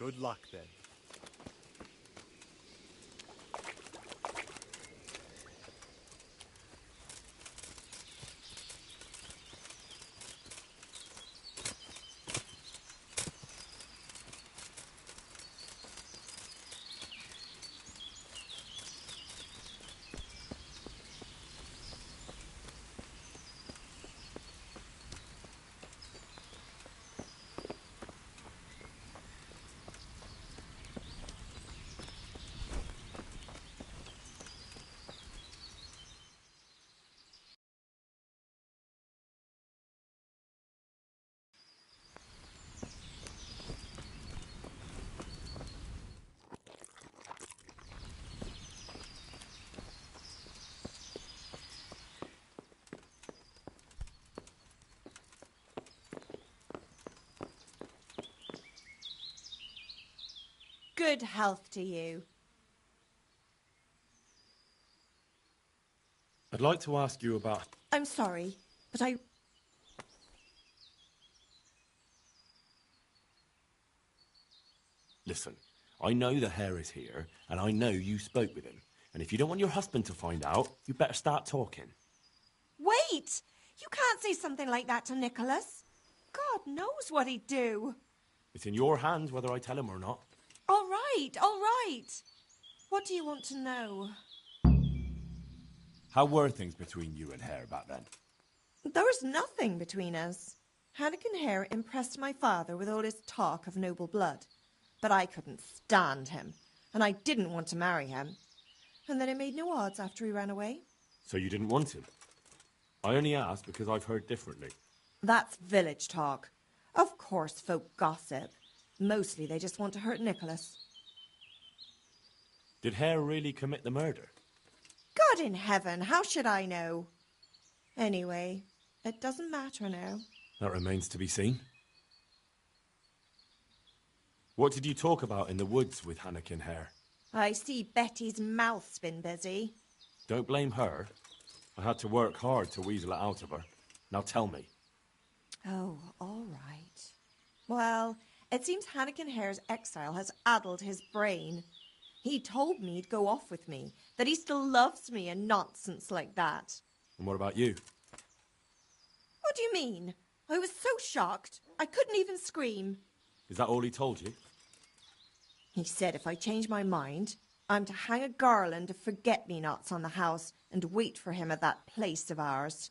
Good luck, then. Good health to you. I'd like to ask you about... I'm sorry, but Listen, I know the hare is here, and I know you spoke with him. And if you don't want your husband to find out, you better start talking. Wait! You can't say something like that to Nicholas. God knows what he'd do. It's in your hands whether I tell him or not. All right, all right. What do you want to know? How were things between you and Hare back then? There was nothing between us. Hannikin Hare impressed my father with all his talk of noble blood. But I couldn't stand him, and I didn't want to marry him. And then it made no odds after he ran away. So you didn't want him? I only asked because I've heard differently. That's village talk. Of course folk gossip. Mostly they just want to hurt Nicholas. Did Hare really commit the murder? God in heaven, how should I know? Anyway, it doesn't matter now. That remains to be seen. What did you talk about in the woods with Hannikin Hare? I see Betty's mouth's been busy. Don't blame her. I had to work hard to weasel it out of her. Now tell me. Oh, all right. Well, it seems Hannikin Hare's exile has addled his brain. He told me he'd go off with me, that he still loves me and nonsense like that. And what about you? What do you mean? I was so shocked, I couldn't even scream. Is that all he told you? He said if I change my mind, I'm to hang a garland of forget-me-nots on the house and wait for him at that place of ours.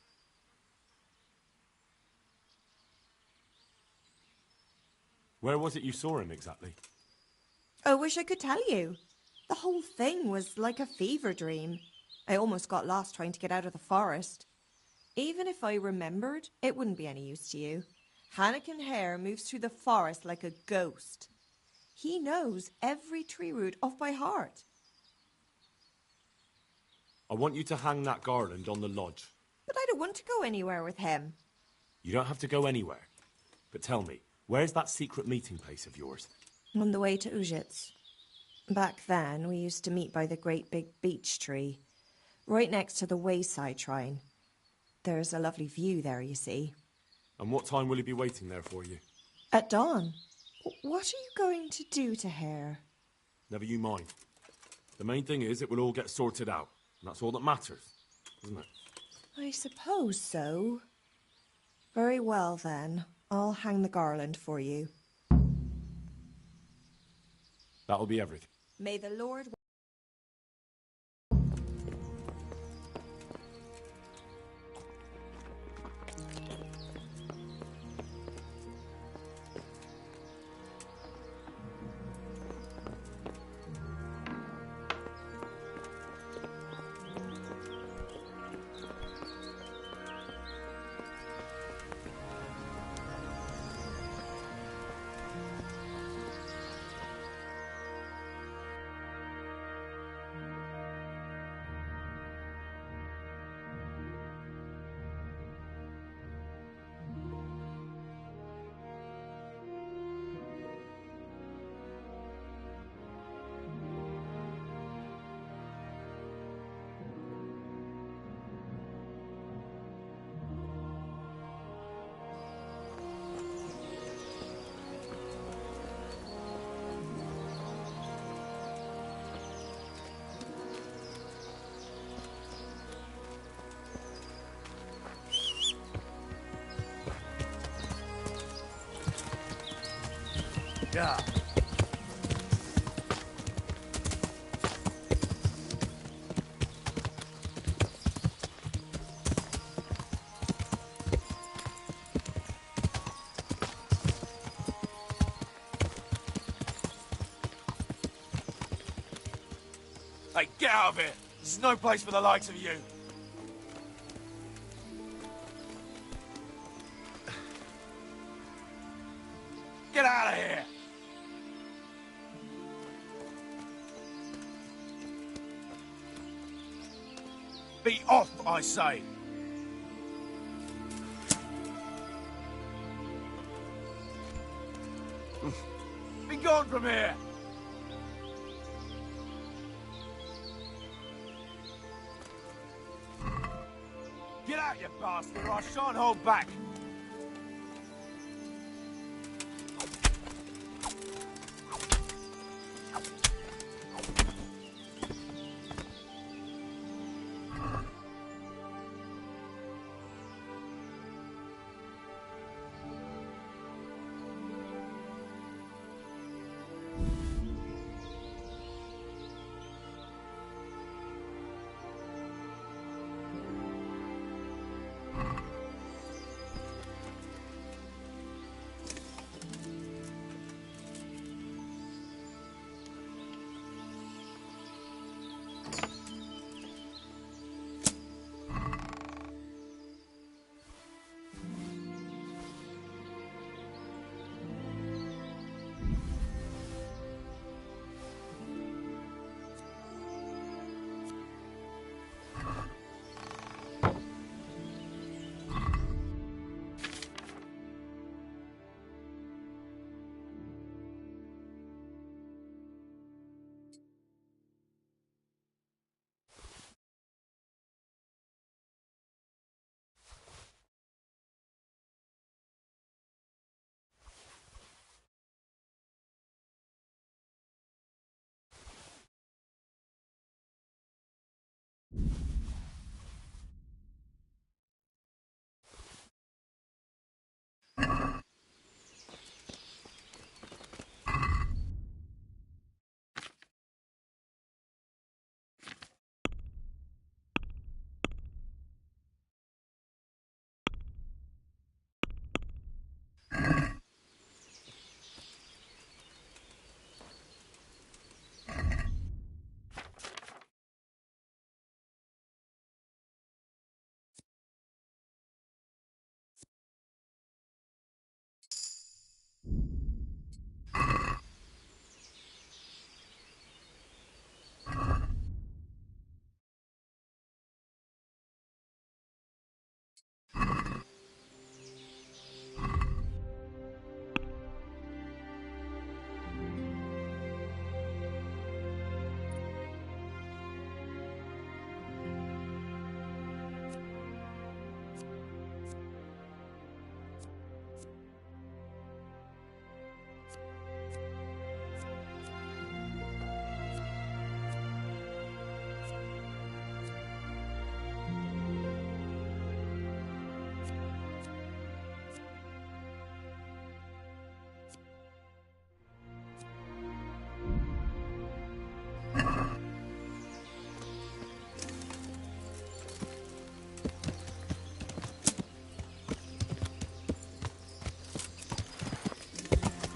Where was it you saw him exactly? I wish I could tell you. The whole thing was like a fever dream. I almost got lost trying to get out of the forest. Even if I remembered, it wouldn't be any use to you. Hannikin Hare moves through the forest like a ghost. He knows every tree root off by heart. I want you to hang that garland on the lodge. But I don't want to go anywhere with him. You don't have to go anywhere. But tell me, where's that secret meeting place of yours? On the way to Ujits. Back then, we used to meet by the great big beech tree, right next to the wayside shrine. There's a lovely view there, you see. And what time will he be waiting there for you? At dawn. What are you going to do to Hare? Never you mind. The main thing is it will all get sorted out. And that's all that matters, isn't it? I suppose so. Very well, then. I'll hang the garland for you. That'll be everything. May the Lord... Yeah. Hey, get out of here! This is no place for the likes of you. Get out of here! Be off, I say! Be gone from here! Get out, you bastard, or I shan't hold back!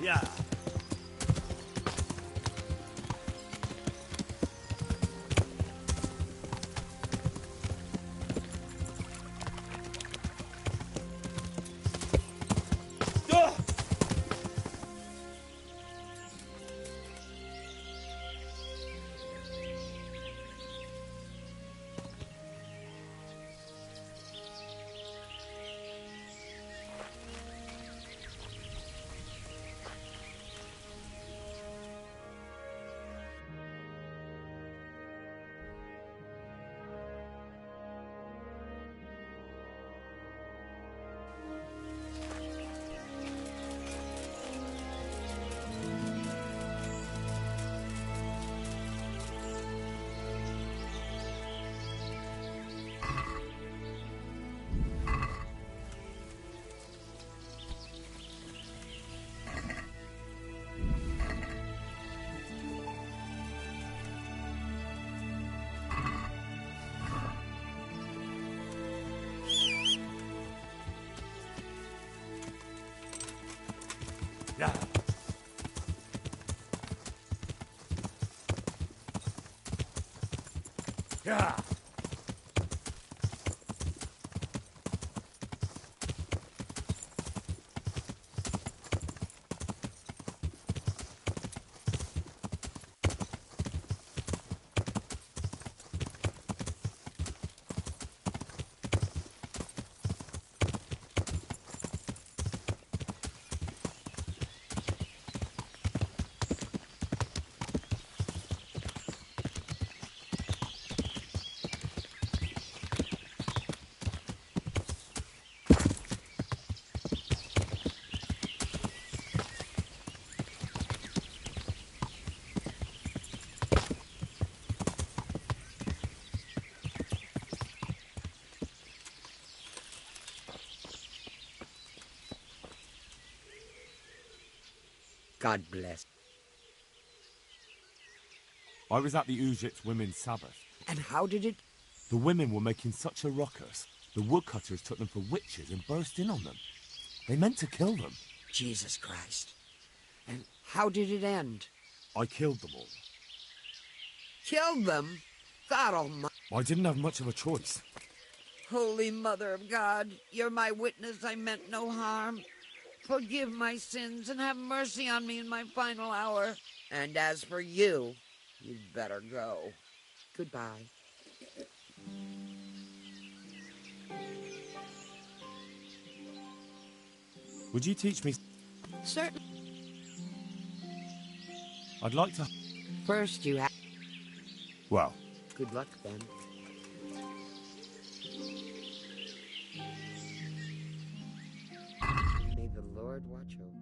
Yeah. Yeah. Yeah. God bless. I was at the Ujit's Women's Sabbath. And how did it... The women were making such a ruckus. The woodcutters took them for witches and burst in on them. They meant to kill them. Jesus Christ. And how did it end? I killed them all. Killed them? God almighty. I didn't have much of a choice. Holy Mother of God, you're my witness I meant no harm. Forgive my sins and have mercy on me in my final hour. And as for you, you'd better go. Goodbye. Would you teach me? Certainly. I'd like to... First you have... Well... Good luck, then. May the Lord watch over.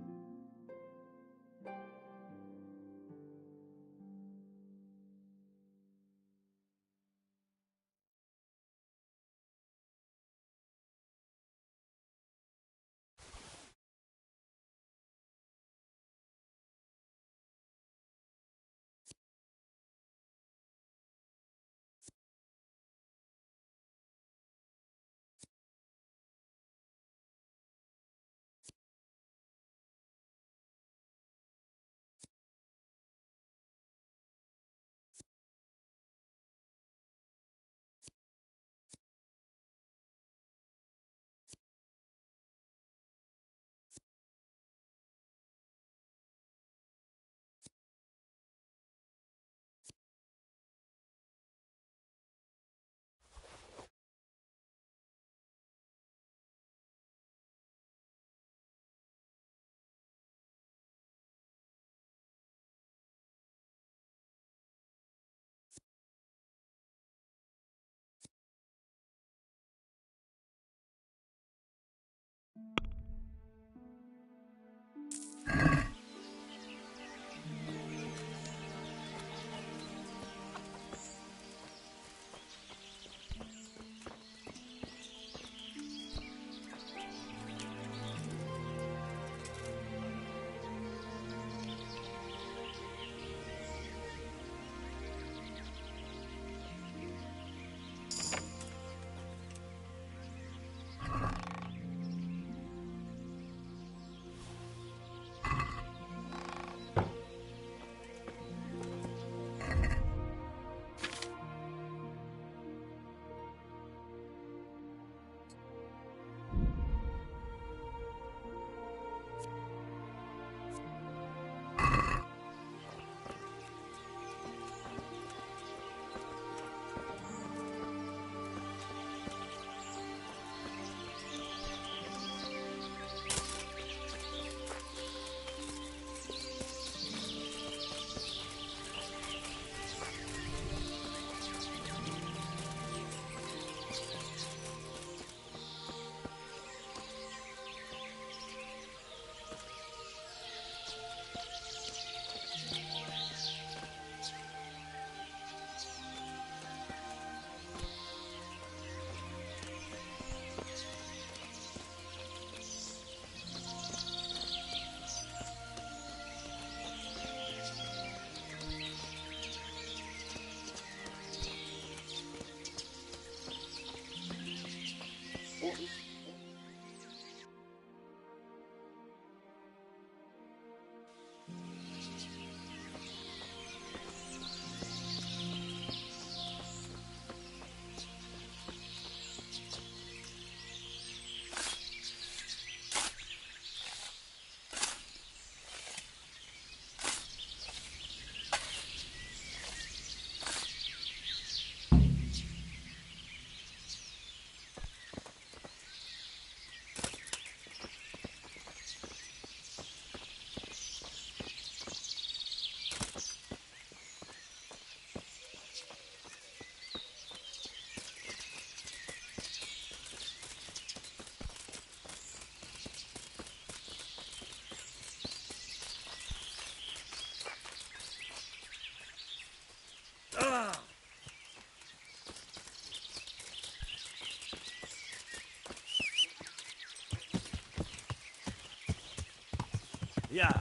Yeah.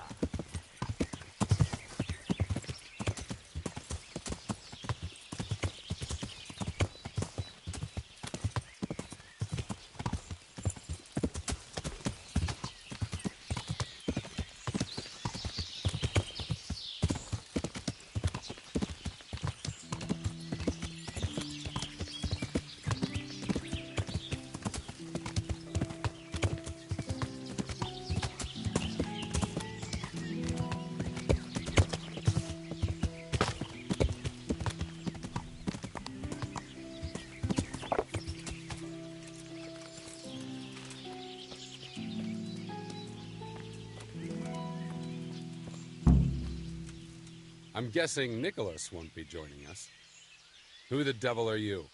I'm guessing Nicholas won't be joining us. Who the devil are you?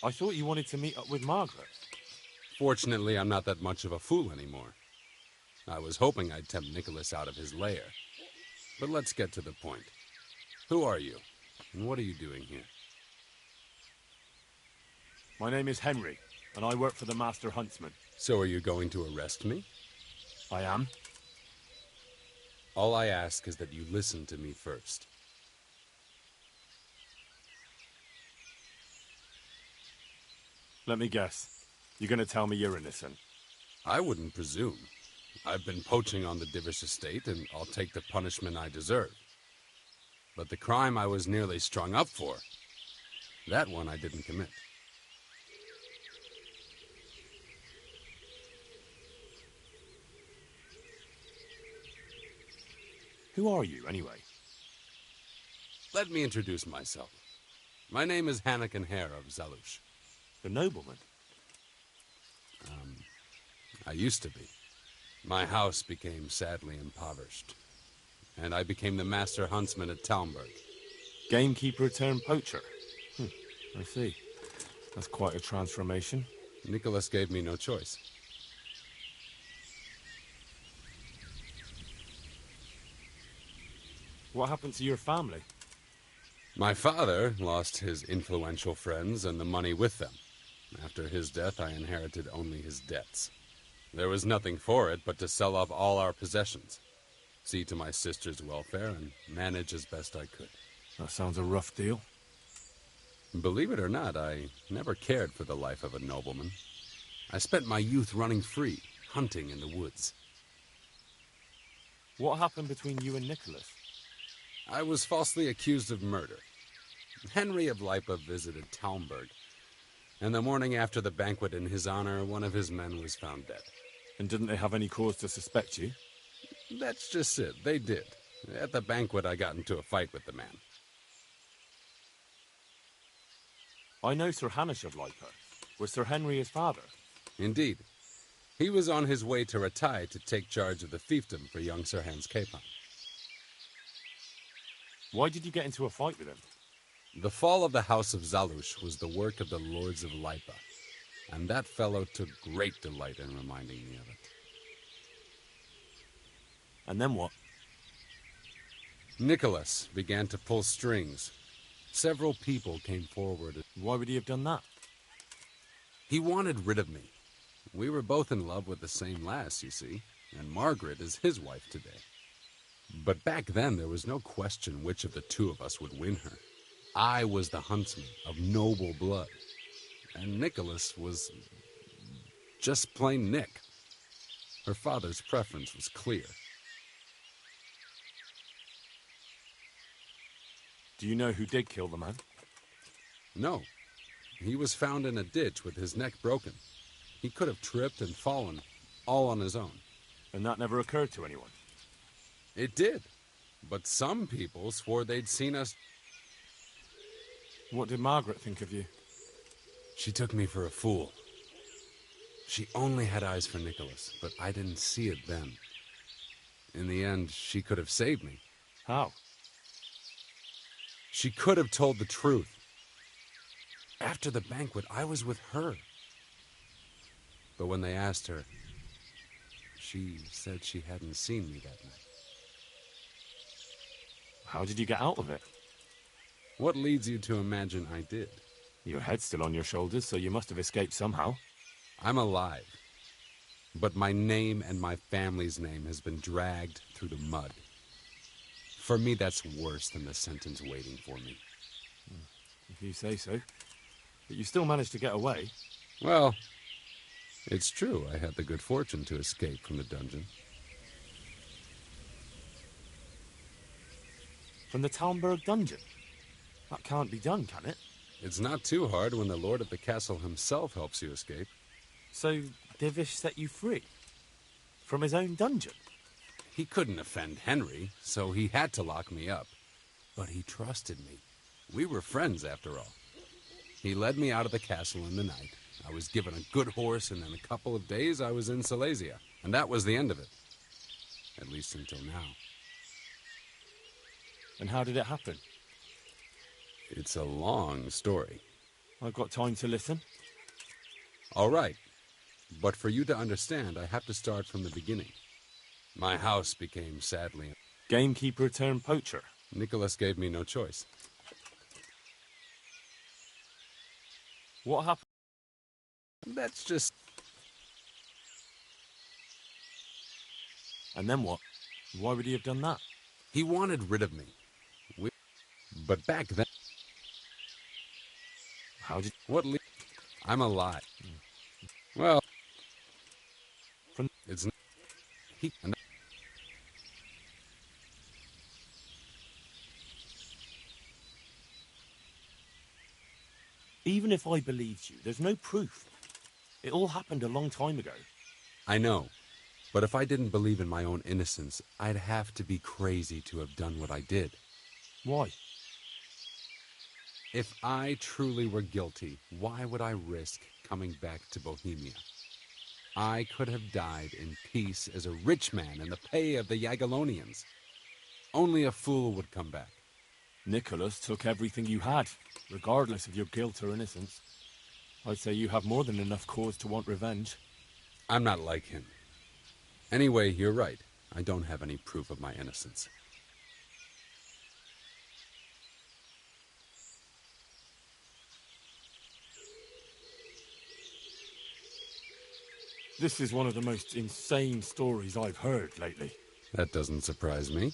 I thought you wanted to meet up with Margaret. Fortunately, I'm not that much of a fool anymore. I was hoping I'd tempt Nicholas out of his lair. But let's get to the point. Who are you? And what are you doing here? My name is Henry, and I work for the Master Huntsman. So are you going to arrest me? I am. All I ask is that you listen to me first. Let me guess. You're going to tell me you're innocent? I wouldn't presume. I've been poaching on the Divish estate, and I'll take the punishment I deserve. But the crime I was nearly strung up for, that one I didn't commit. Who are you, anyway? Let me introduce myself. My name is Hanakin Hare of Zalush. The nobleman? I used to be. My house became sadly impoverished, and I became the master huntsman at Talmberg. Gamekeeper turned poacher? I see. That's quite a transformation. Nicholas gave me no choice. What happened to your family? My father lost his influential friends and the money with them. After his death, I inherited only his debts. There was nothing for it but to sell off all our possessions, see to my sister's welfare, and manage as best I could. That sounds a rough deal. Believe it or not, I never cared for the life of a nobleman. I spent my youth running free, hunting in the woods. What happened between you and Nicholas? I was falsely accused of murder. Henry of Lipa visited Talmberg, and the morning after the banquet in his honor, one of his men was found dead. And didn't they have any cause to suspect you? That's just it. They did. At the banquet, I got into a fight with the man. I know Sir Hanish of Lipa. Was Sir Henry his father? Indeed. He was on his way to Ratai to take charge of the fiefdom for young Sir Hans Capon. Why did you get into a fight with him? The fall of the House of Zalush was the work of the Lords of Lipa, and that fellow took great delight in reminding me of it. And then what? Nicholas began to pull strings. Several people came forward. Why would he have done that? He wanted rid of me. We were both in love with the same lass, you see, and Margaret is his wife today. But back then, there was no question which of the two of us would win her. I was the huntsman of noble blood, and Nicholas was just plain Nick. Her father's preference was clear. Do you know who did kill the man? No. He was found in a ditch with his neck broken. He could have tripped and fallen, all on his own. And that never occurred to anyone? It did. But some people swore they'd seen us. What did Margaret think of you? She took me for a fool. She only had eyes for Nicholas, but I didn't see it then. In the end, she could have saved me. How? She could have told the truth. After the banquet, I was with her. But when they asked her, she said she hadn't seen me that night. How did you get out of it? What leads you to imagine I did? Your head's still on your shoulders, so you must have escaped somehow. I'm alive, But my name and my family's name has been dragged through the mud. For me, that's worse than the sentence waiting for me. If you say so. But you still managed to get away. Well, it's true. I had the good fortune to escape from the dungeon. From the Talmberg dungeon? That can't be done, can it? It's not too hard when the lord of the castle himself helps you escape. So, Divish set you free? From his own dungeon? He couldn't offend Henry, so he had to lock me up. But he trusted me. We were friends, after all. He led me out of the castle in the night. I was given a good horse, and in a couple of days I was in Silesia. And that was the end of it. At least until now. And how did it happen? It's a long story. I've got time to listen. All right. But for you to understand, I have to start from the beginning. My house became, sadly... Gamekeeper turned poacher. Nicholas gave me no choice. What happened? That's just... And then what? Why would he have done that? He wanted rid of me. But back then... How did... What I'm alive. Well... From... It's... He... Even if I believed you, there's no proof. It all happened a long time ago. I know. But if I didn't believe in my own innocence, I'd have to be crazy to have done what I did. Why? If I truly were guilty, why would I risk coming back to Bohemia? I could have died in peace as a rich man in the pay of the Jagiellonians. Only a fool would come back. Nicholas took everything you had, regardless of your guilt or innocence. I'd say you have more than enough cause to want revenge. I'm not like him. Anyway, you're right. I don't have any proof of my innocence. This is one of the most insane stories I've heard lately. That doesn't surprise me.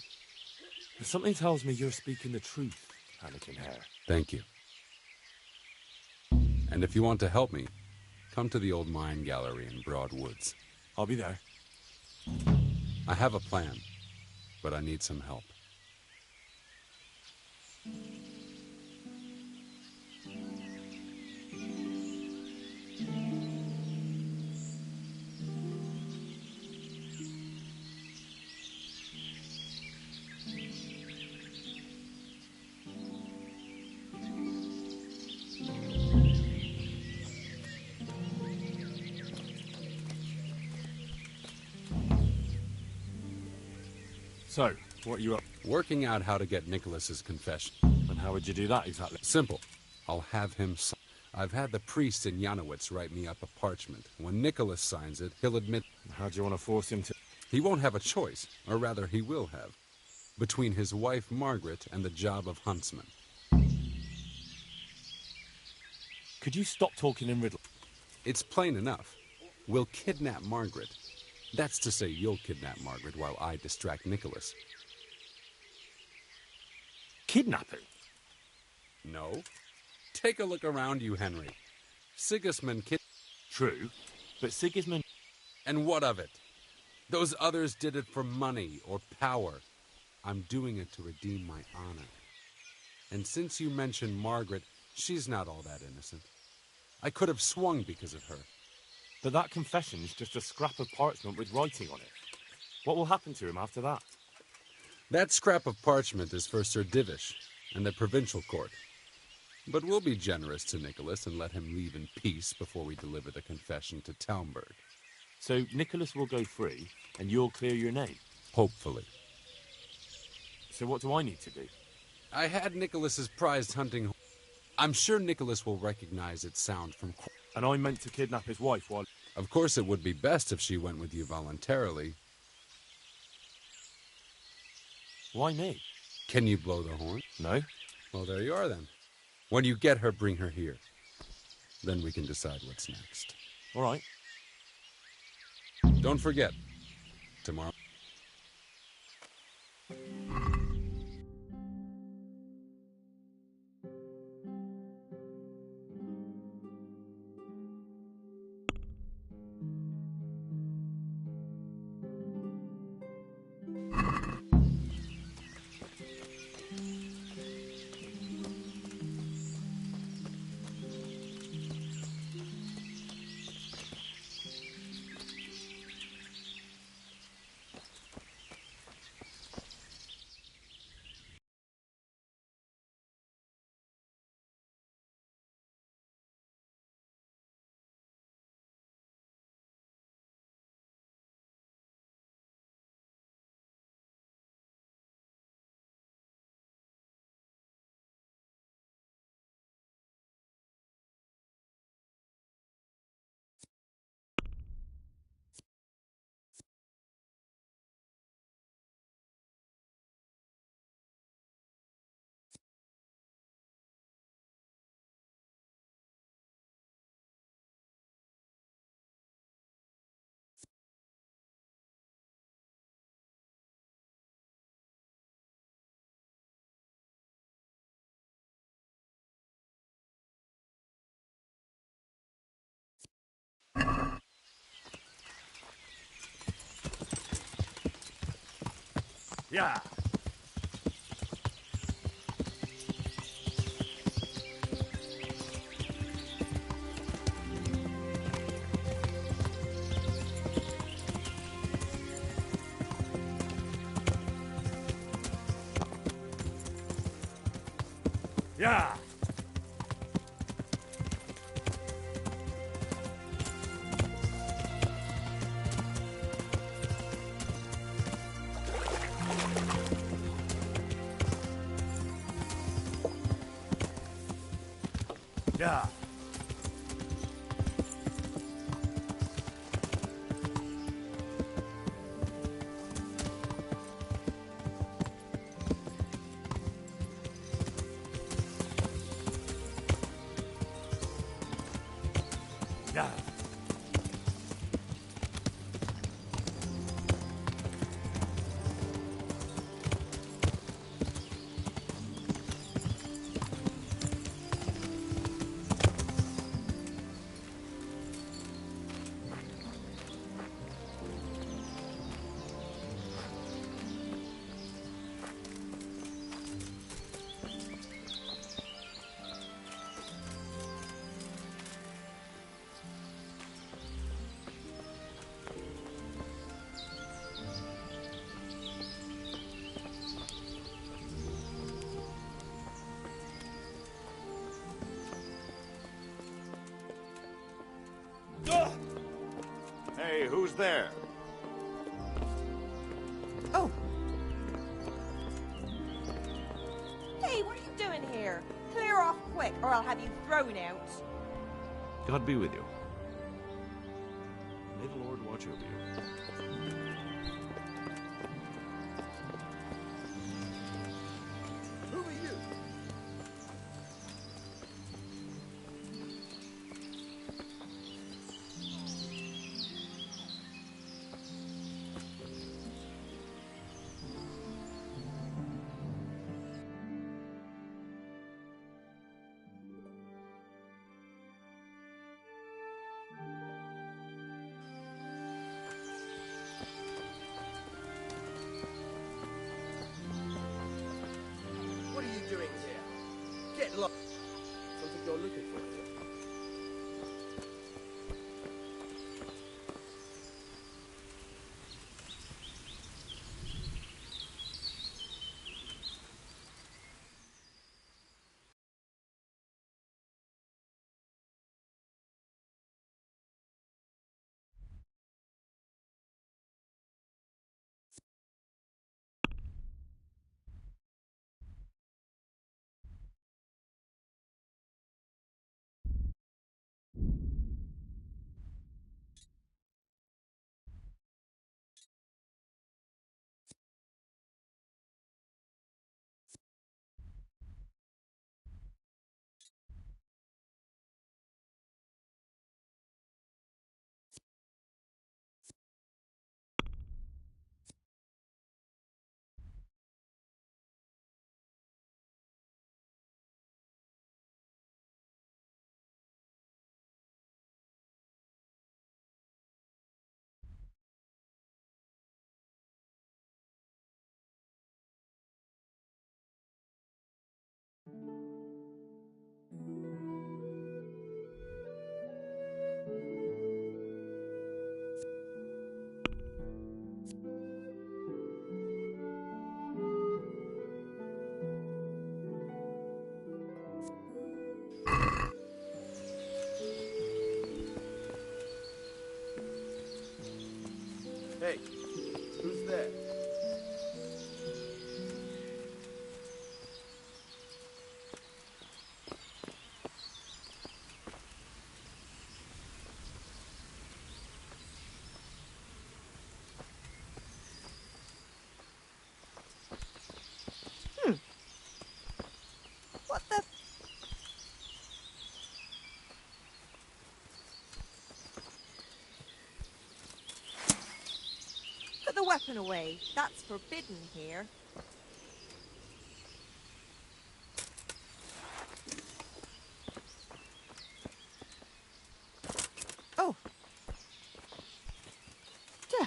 But something tells me you're speaking the truth, Anakin Hare. Thank you. And if you want to help me, come to the old mine gallery in Broad Woods. I'll be there. I have a plan, but I need some help. So, what are you up? Working out how to get Nicholas's confession. And how would you do that exactly? Simple. I'll have him sign. I've had the priest in Janowitz write me up a parchment. When Nicholas signs it, he'll admit... How do you want to force him to... He won't have a choice, or rather he will have, between his wife Margaret and the job of huntsman. Could you stop talking in riddle? It's plain enough. We'll kidnap Margaret. That's to say, you'll kidnap Margaret while I distract Nicholas. Kidnapping? No. Take a look around you, Henry. Sigismund True, but Sigismund... And what of it? Those others did it for money or power. I'm doing it to redeem my honor. And since you mentioned Margaret, she's not all that innocent. I could have swung because of her. But that confession is just a scrap of parchment with writing on it. What will happen to him after that? That scrap of parchment is for Sir Divish and the provincial court. But we'll be generous to Nicholas and let him leave in peace before we deliver the confession to Talmberg. So Nicholas will go free, and you'll clear your name? Hopefully. So what do I need to do? I had Nicholas's prized hunting... I'm sure Nicholas will recognize its sound from... And I meant to kidnap his wife while... Of course it would be best if she went with you voluntarily. Why me? Can you blow the horn? No. Well, there you are then. When you get her, bring her here. Then we can decide what's next. All right. Don't forget, tomorrow. Yeah. Yeah. Yeah. Yeah. Hey, who's there? Oh. Hey, what are you doing here? Clear off quick, or I'll have you thrown out. God be with you. May the Lord watch over you. Who are you? What are you doing here? Get lost. Something you're looking for here? Hey, who's there? What the? Put the weapon away. That's forbidden here. Oh. Duh.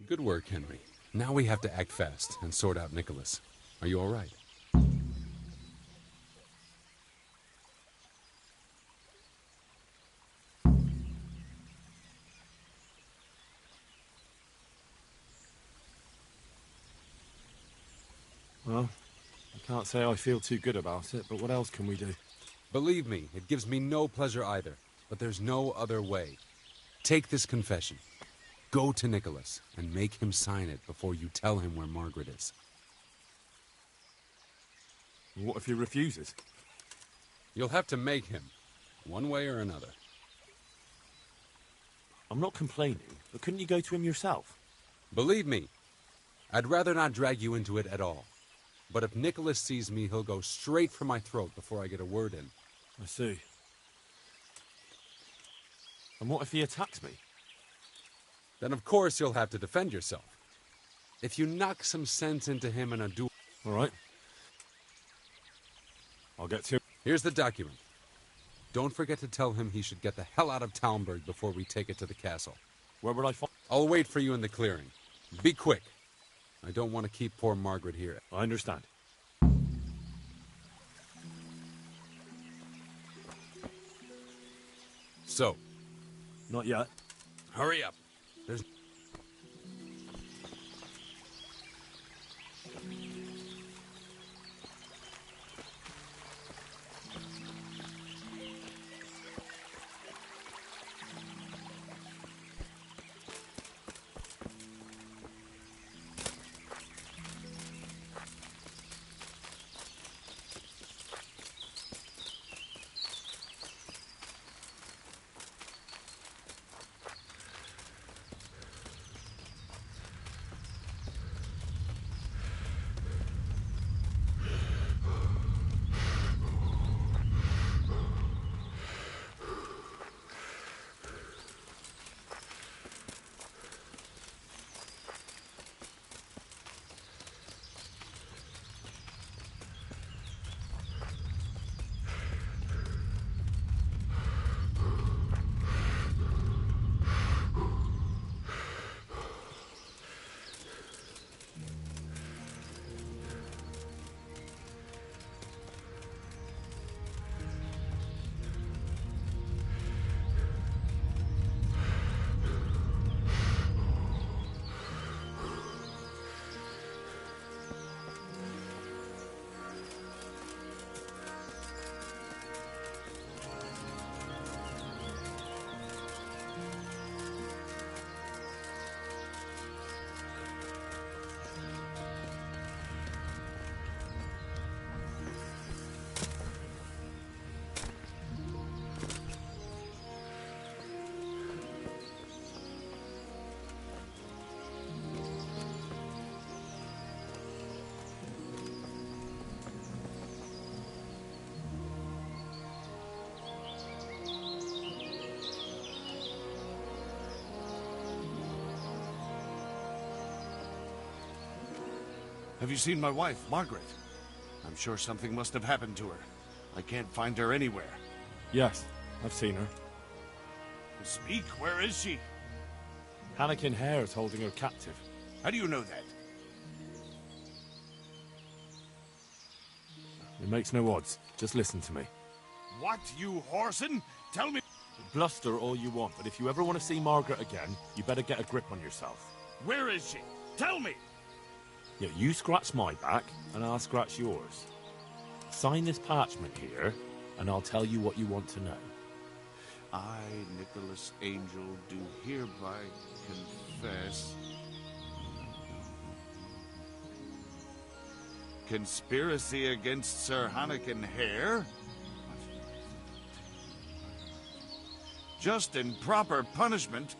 Good work, Henry. Now we have to act fast and sort out Nicholas. Are you all right? Well, I can't say I feel too good about it, but what else can we do? Believe me, it gives me no pleasure either, but there's no other way. Take this confession. Go to Nicholas and make him sign it before you tell him where Margaret is. What if he refuses? You'll have to make him, one way or another. I'm not complaining, but couldn't you go to him yourself? Believe me, I'd rather not drag you into it at all. But if Nicholas sees me, he'll go straight for my throat before I get a word in. I see. And what if he attacks me? Then of course you'll have to defend yourself. If you knock some sense into him in a duel... All right. I'll get to... Here's the document. Don't forget to tell him he should get the hell out of Talmberg before we take it to the castle. Where would I find... I'll wait for you in the clearing. Be quick. I don't want to keep poor Margaret here. I understand. So? Not yet. Hurry up. There's... Have you seen my wife, Margaret? I'm sure something must have happened to her. I can't find her anywhere. Yes, I've seen her. Speak, where is she? Hannikin Hare is holding her captive. How do you know that? It makes no odds. Just listen to me. What, you whoreson? Tell me... Bluster all you want, but if you ever want to see Margaret again, you better get a grip on yourself. Where is she? Tell me! Yeah, you scratch my back, and I'll scratch yours. Sign this parchment here, and I'll tell you what you want to know. I, Nicholas Angel, do hereby confess... conspiracy against Sir Hannikin Hare? Just in proper punishment?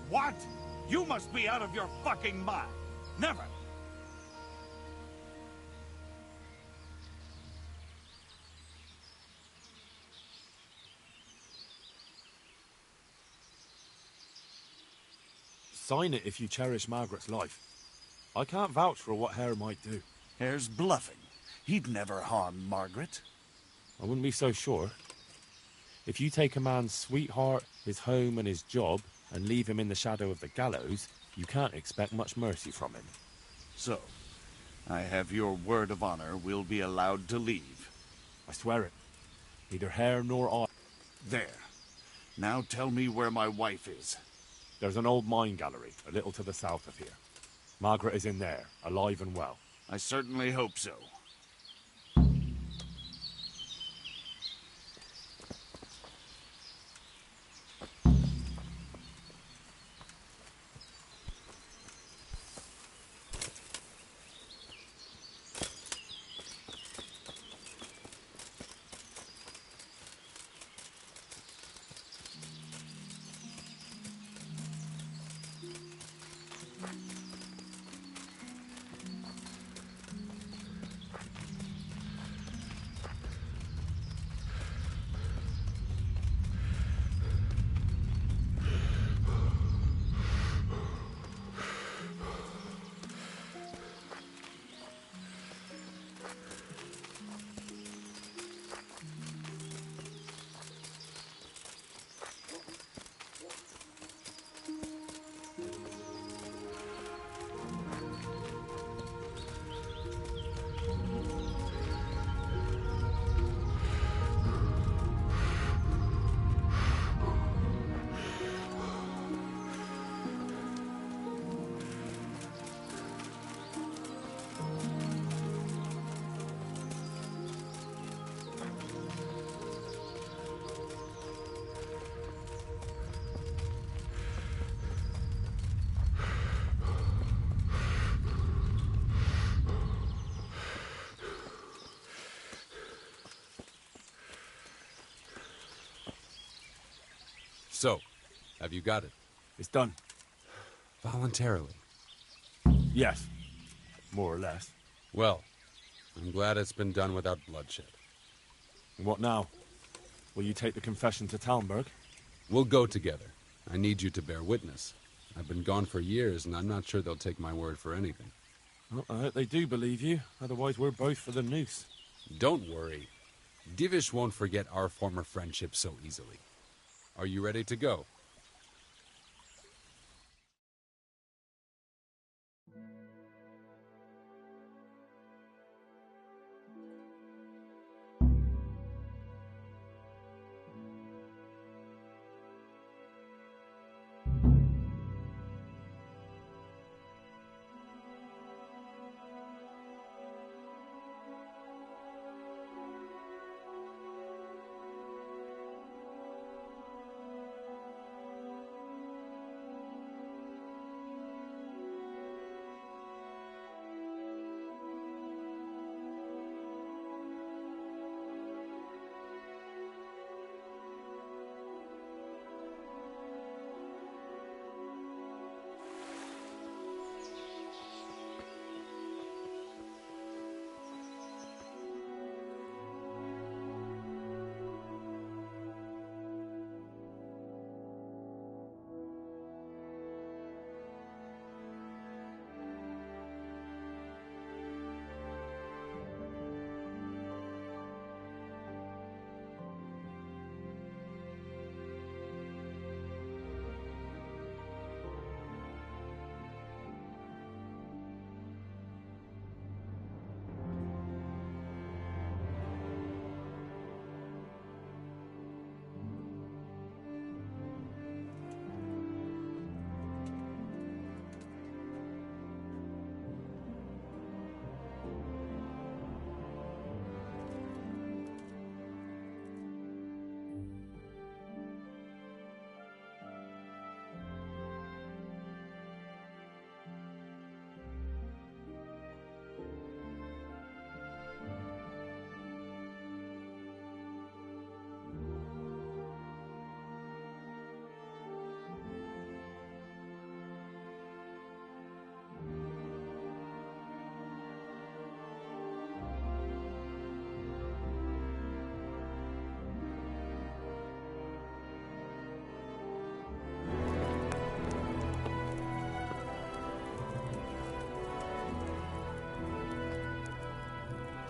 What? You must be out of your fucking mind. Never! Sign it if you cherish Margaret's life. I can't vouch for what Hare might do. Hare's bluffing. He'd never harm Margaret. I wouldn't be so sure. If you take a man's sweetheart, his home and his job, and leave him in the shadow of the gallows, You can't expect much mercy from him. So, I have your word of honor we'll be allowed to leave. I swear it. Neither hair nor eye. There. Now tell me where my wife is. There's an old mine gallery, a little to the south of here. Margaret is in there, alive and well. I certainly hope so. So, have you got it? It's done. Voluntarily? Yes. More or less. Well, I'm glad it's been done without bloodshed. And what now? Will you take the confession to Talmberg? We'll go together. I need you to bear witness. I've been gone for years, and I'm not sure they'll take my word for anything. Well, I hope they do believe you. Otherwise, we're both for the noose. Don't worry. Divish won't forget our former friendship so easily. Are you ready to go?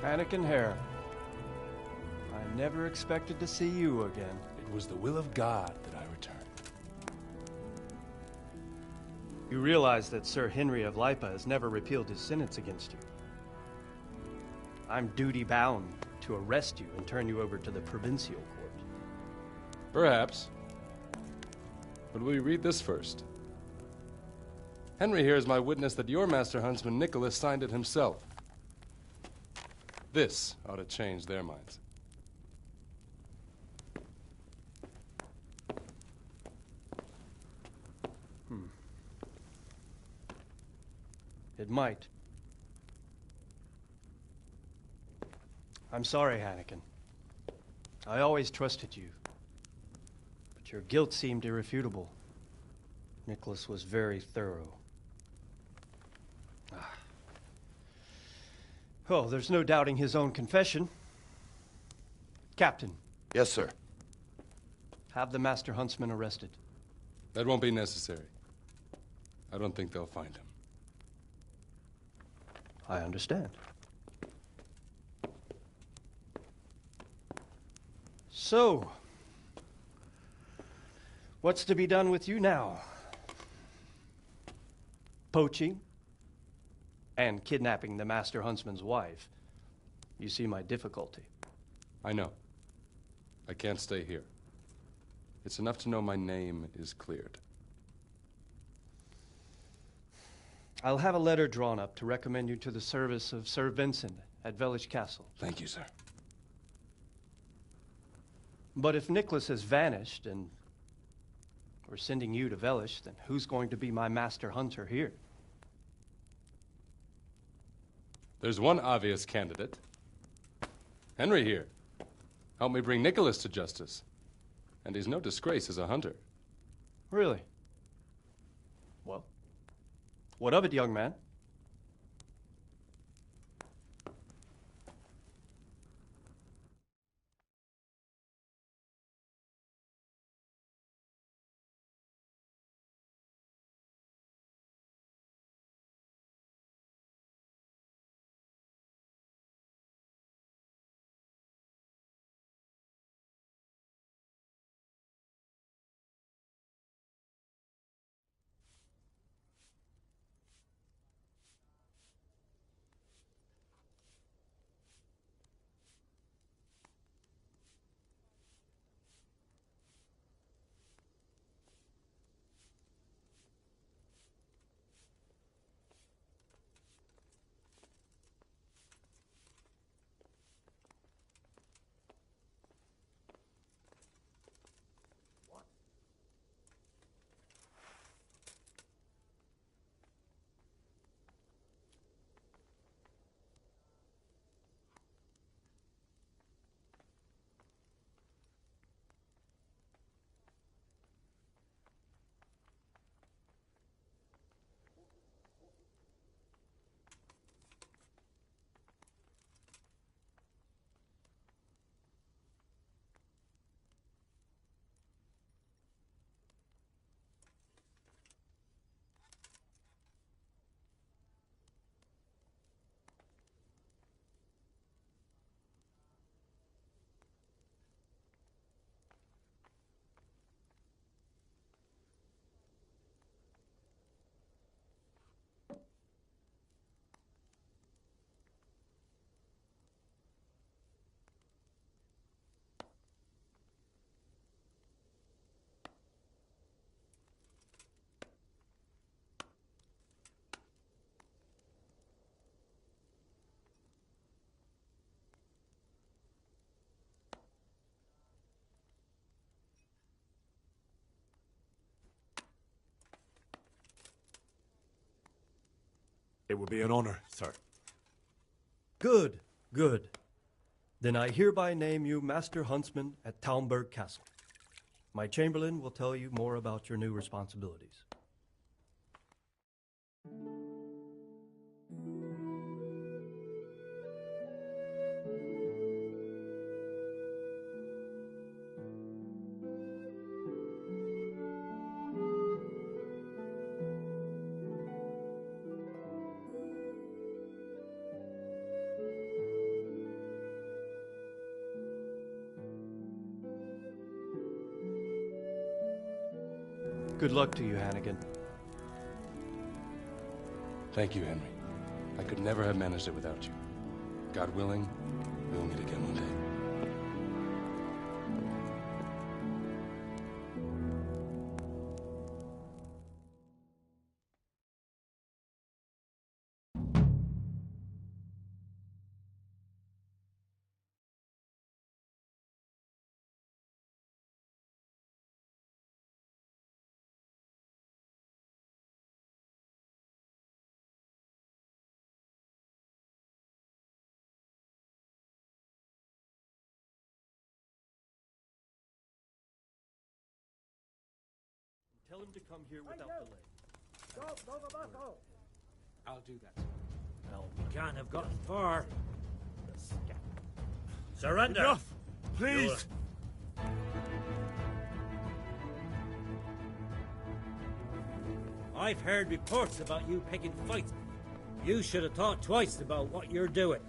Anakin Hera, I never expected to see you again. It was the will of God that I returned. You realize that Sir Henry of Lipa has never repealed his sentence against you. I'm duty-bound to arrest you and turn you over to the provincial court. Perhaps. But will you read this first? Henry here is my witness that your master huntsman Nicholas signed it himself. This ought to change their minds. It might. I'm sorry, Hannikin. I always trusted you. But your guilt seemed irrefutable. Nicholas was very thorough. Oh, there's no doubting his own confession. Captain. Yes, sir. Have the master huntsman arrested. That won't be necessary. I don't think they'll find him. I understand. So, what's to be done with you now? Poaching and kidnapping the master huntsman's wife. You see my difficulty. I know. I can't stay here. It's enough to know my name is cleared. I'll have a letter drawn up to recommend you to the service of Sir Vincent at Vellish Castle. Thank you, sir. But if Nicholas has vanished and we're sending you to Vellish, then who's going to be my master hunter here? There's one obvious candidate. Henry here. Help me bring Nicholas to justice. And he's no disgrace as a hunter. Really? Well, what of it, young man? It would be an honor, sir. Good, good. Then I hereby name you Master Huntsman at Talmberg Castle. My chamberlain will tell you more about your new responsibilities. Good luck to you, Hannigan. Thank you, Henry. I could never have managed it without you. God willing, we'll meet again one day. Tell him to come here without delay. I'll do that. Well, we can't have gotten far. Surrender! Enough! Please! I've heard reports about you picking fights. You should have thought twice about what you're doing.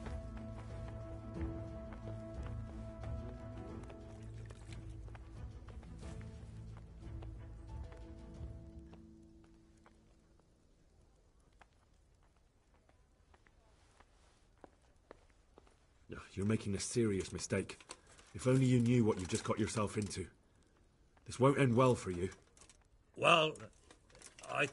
You're making a serious mistake. If only you knew what you've just got yourself into. This won't end well for you. Well, I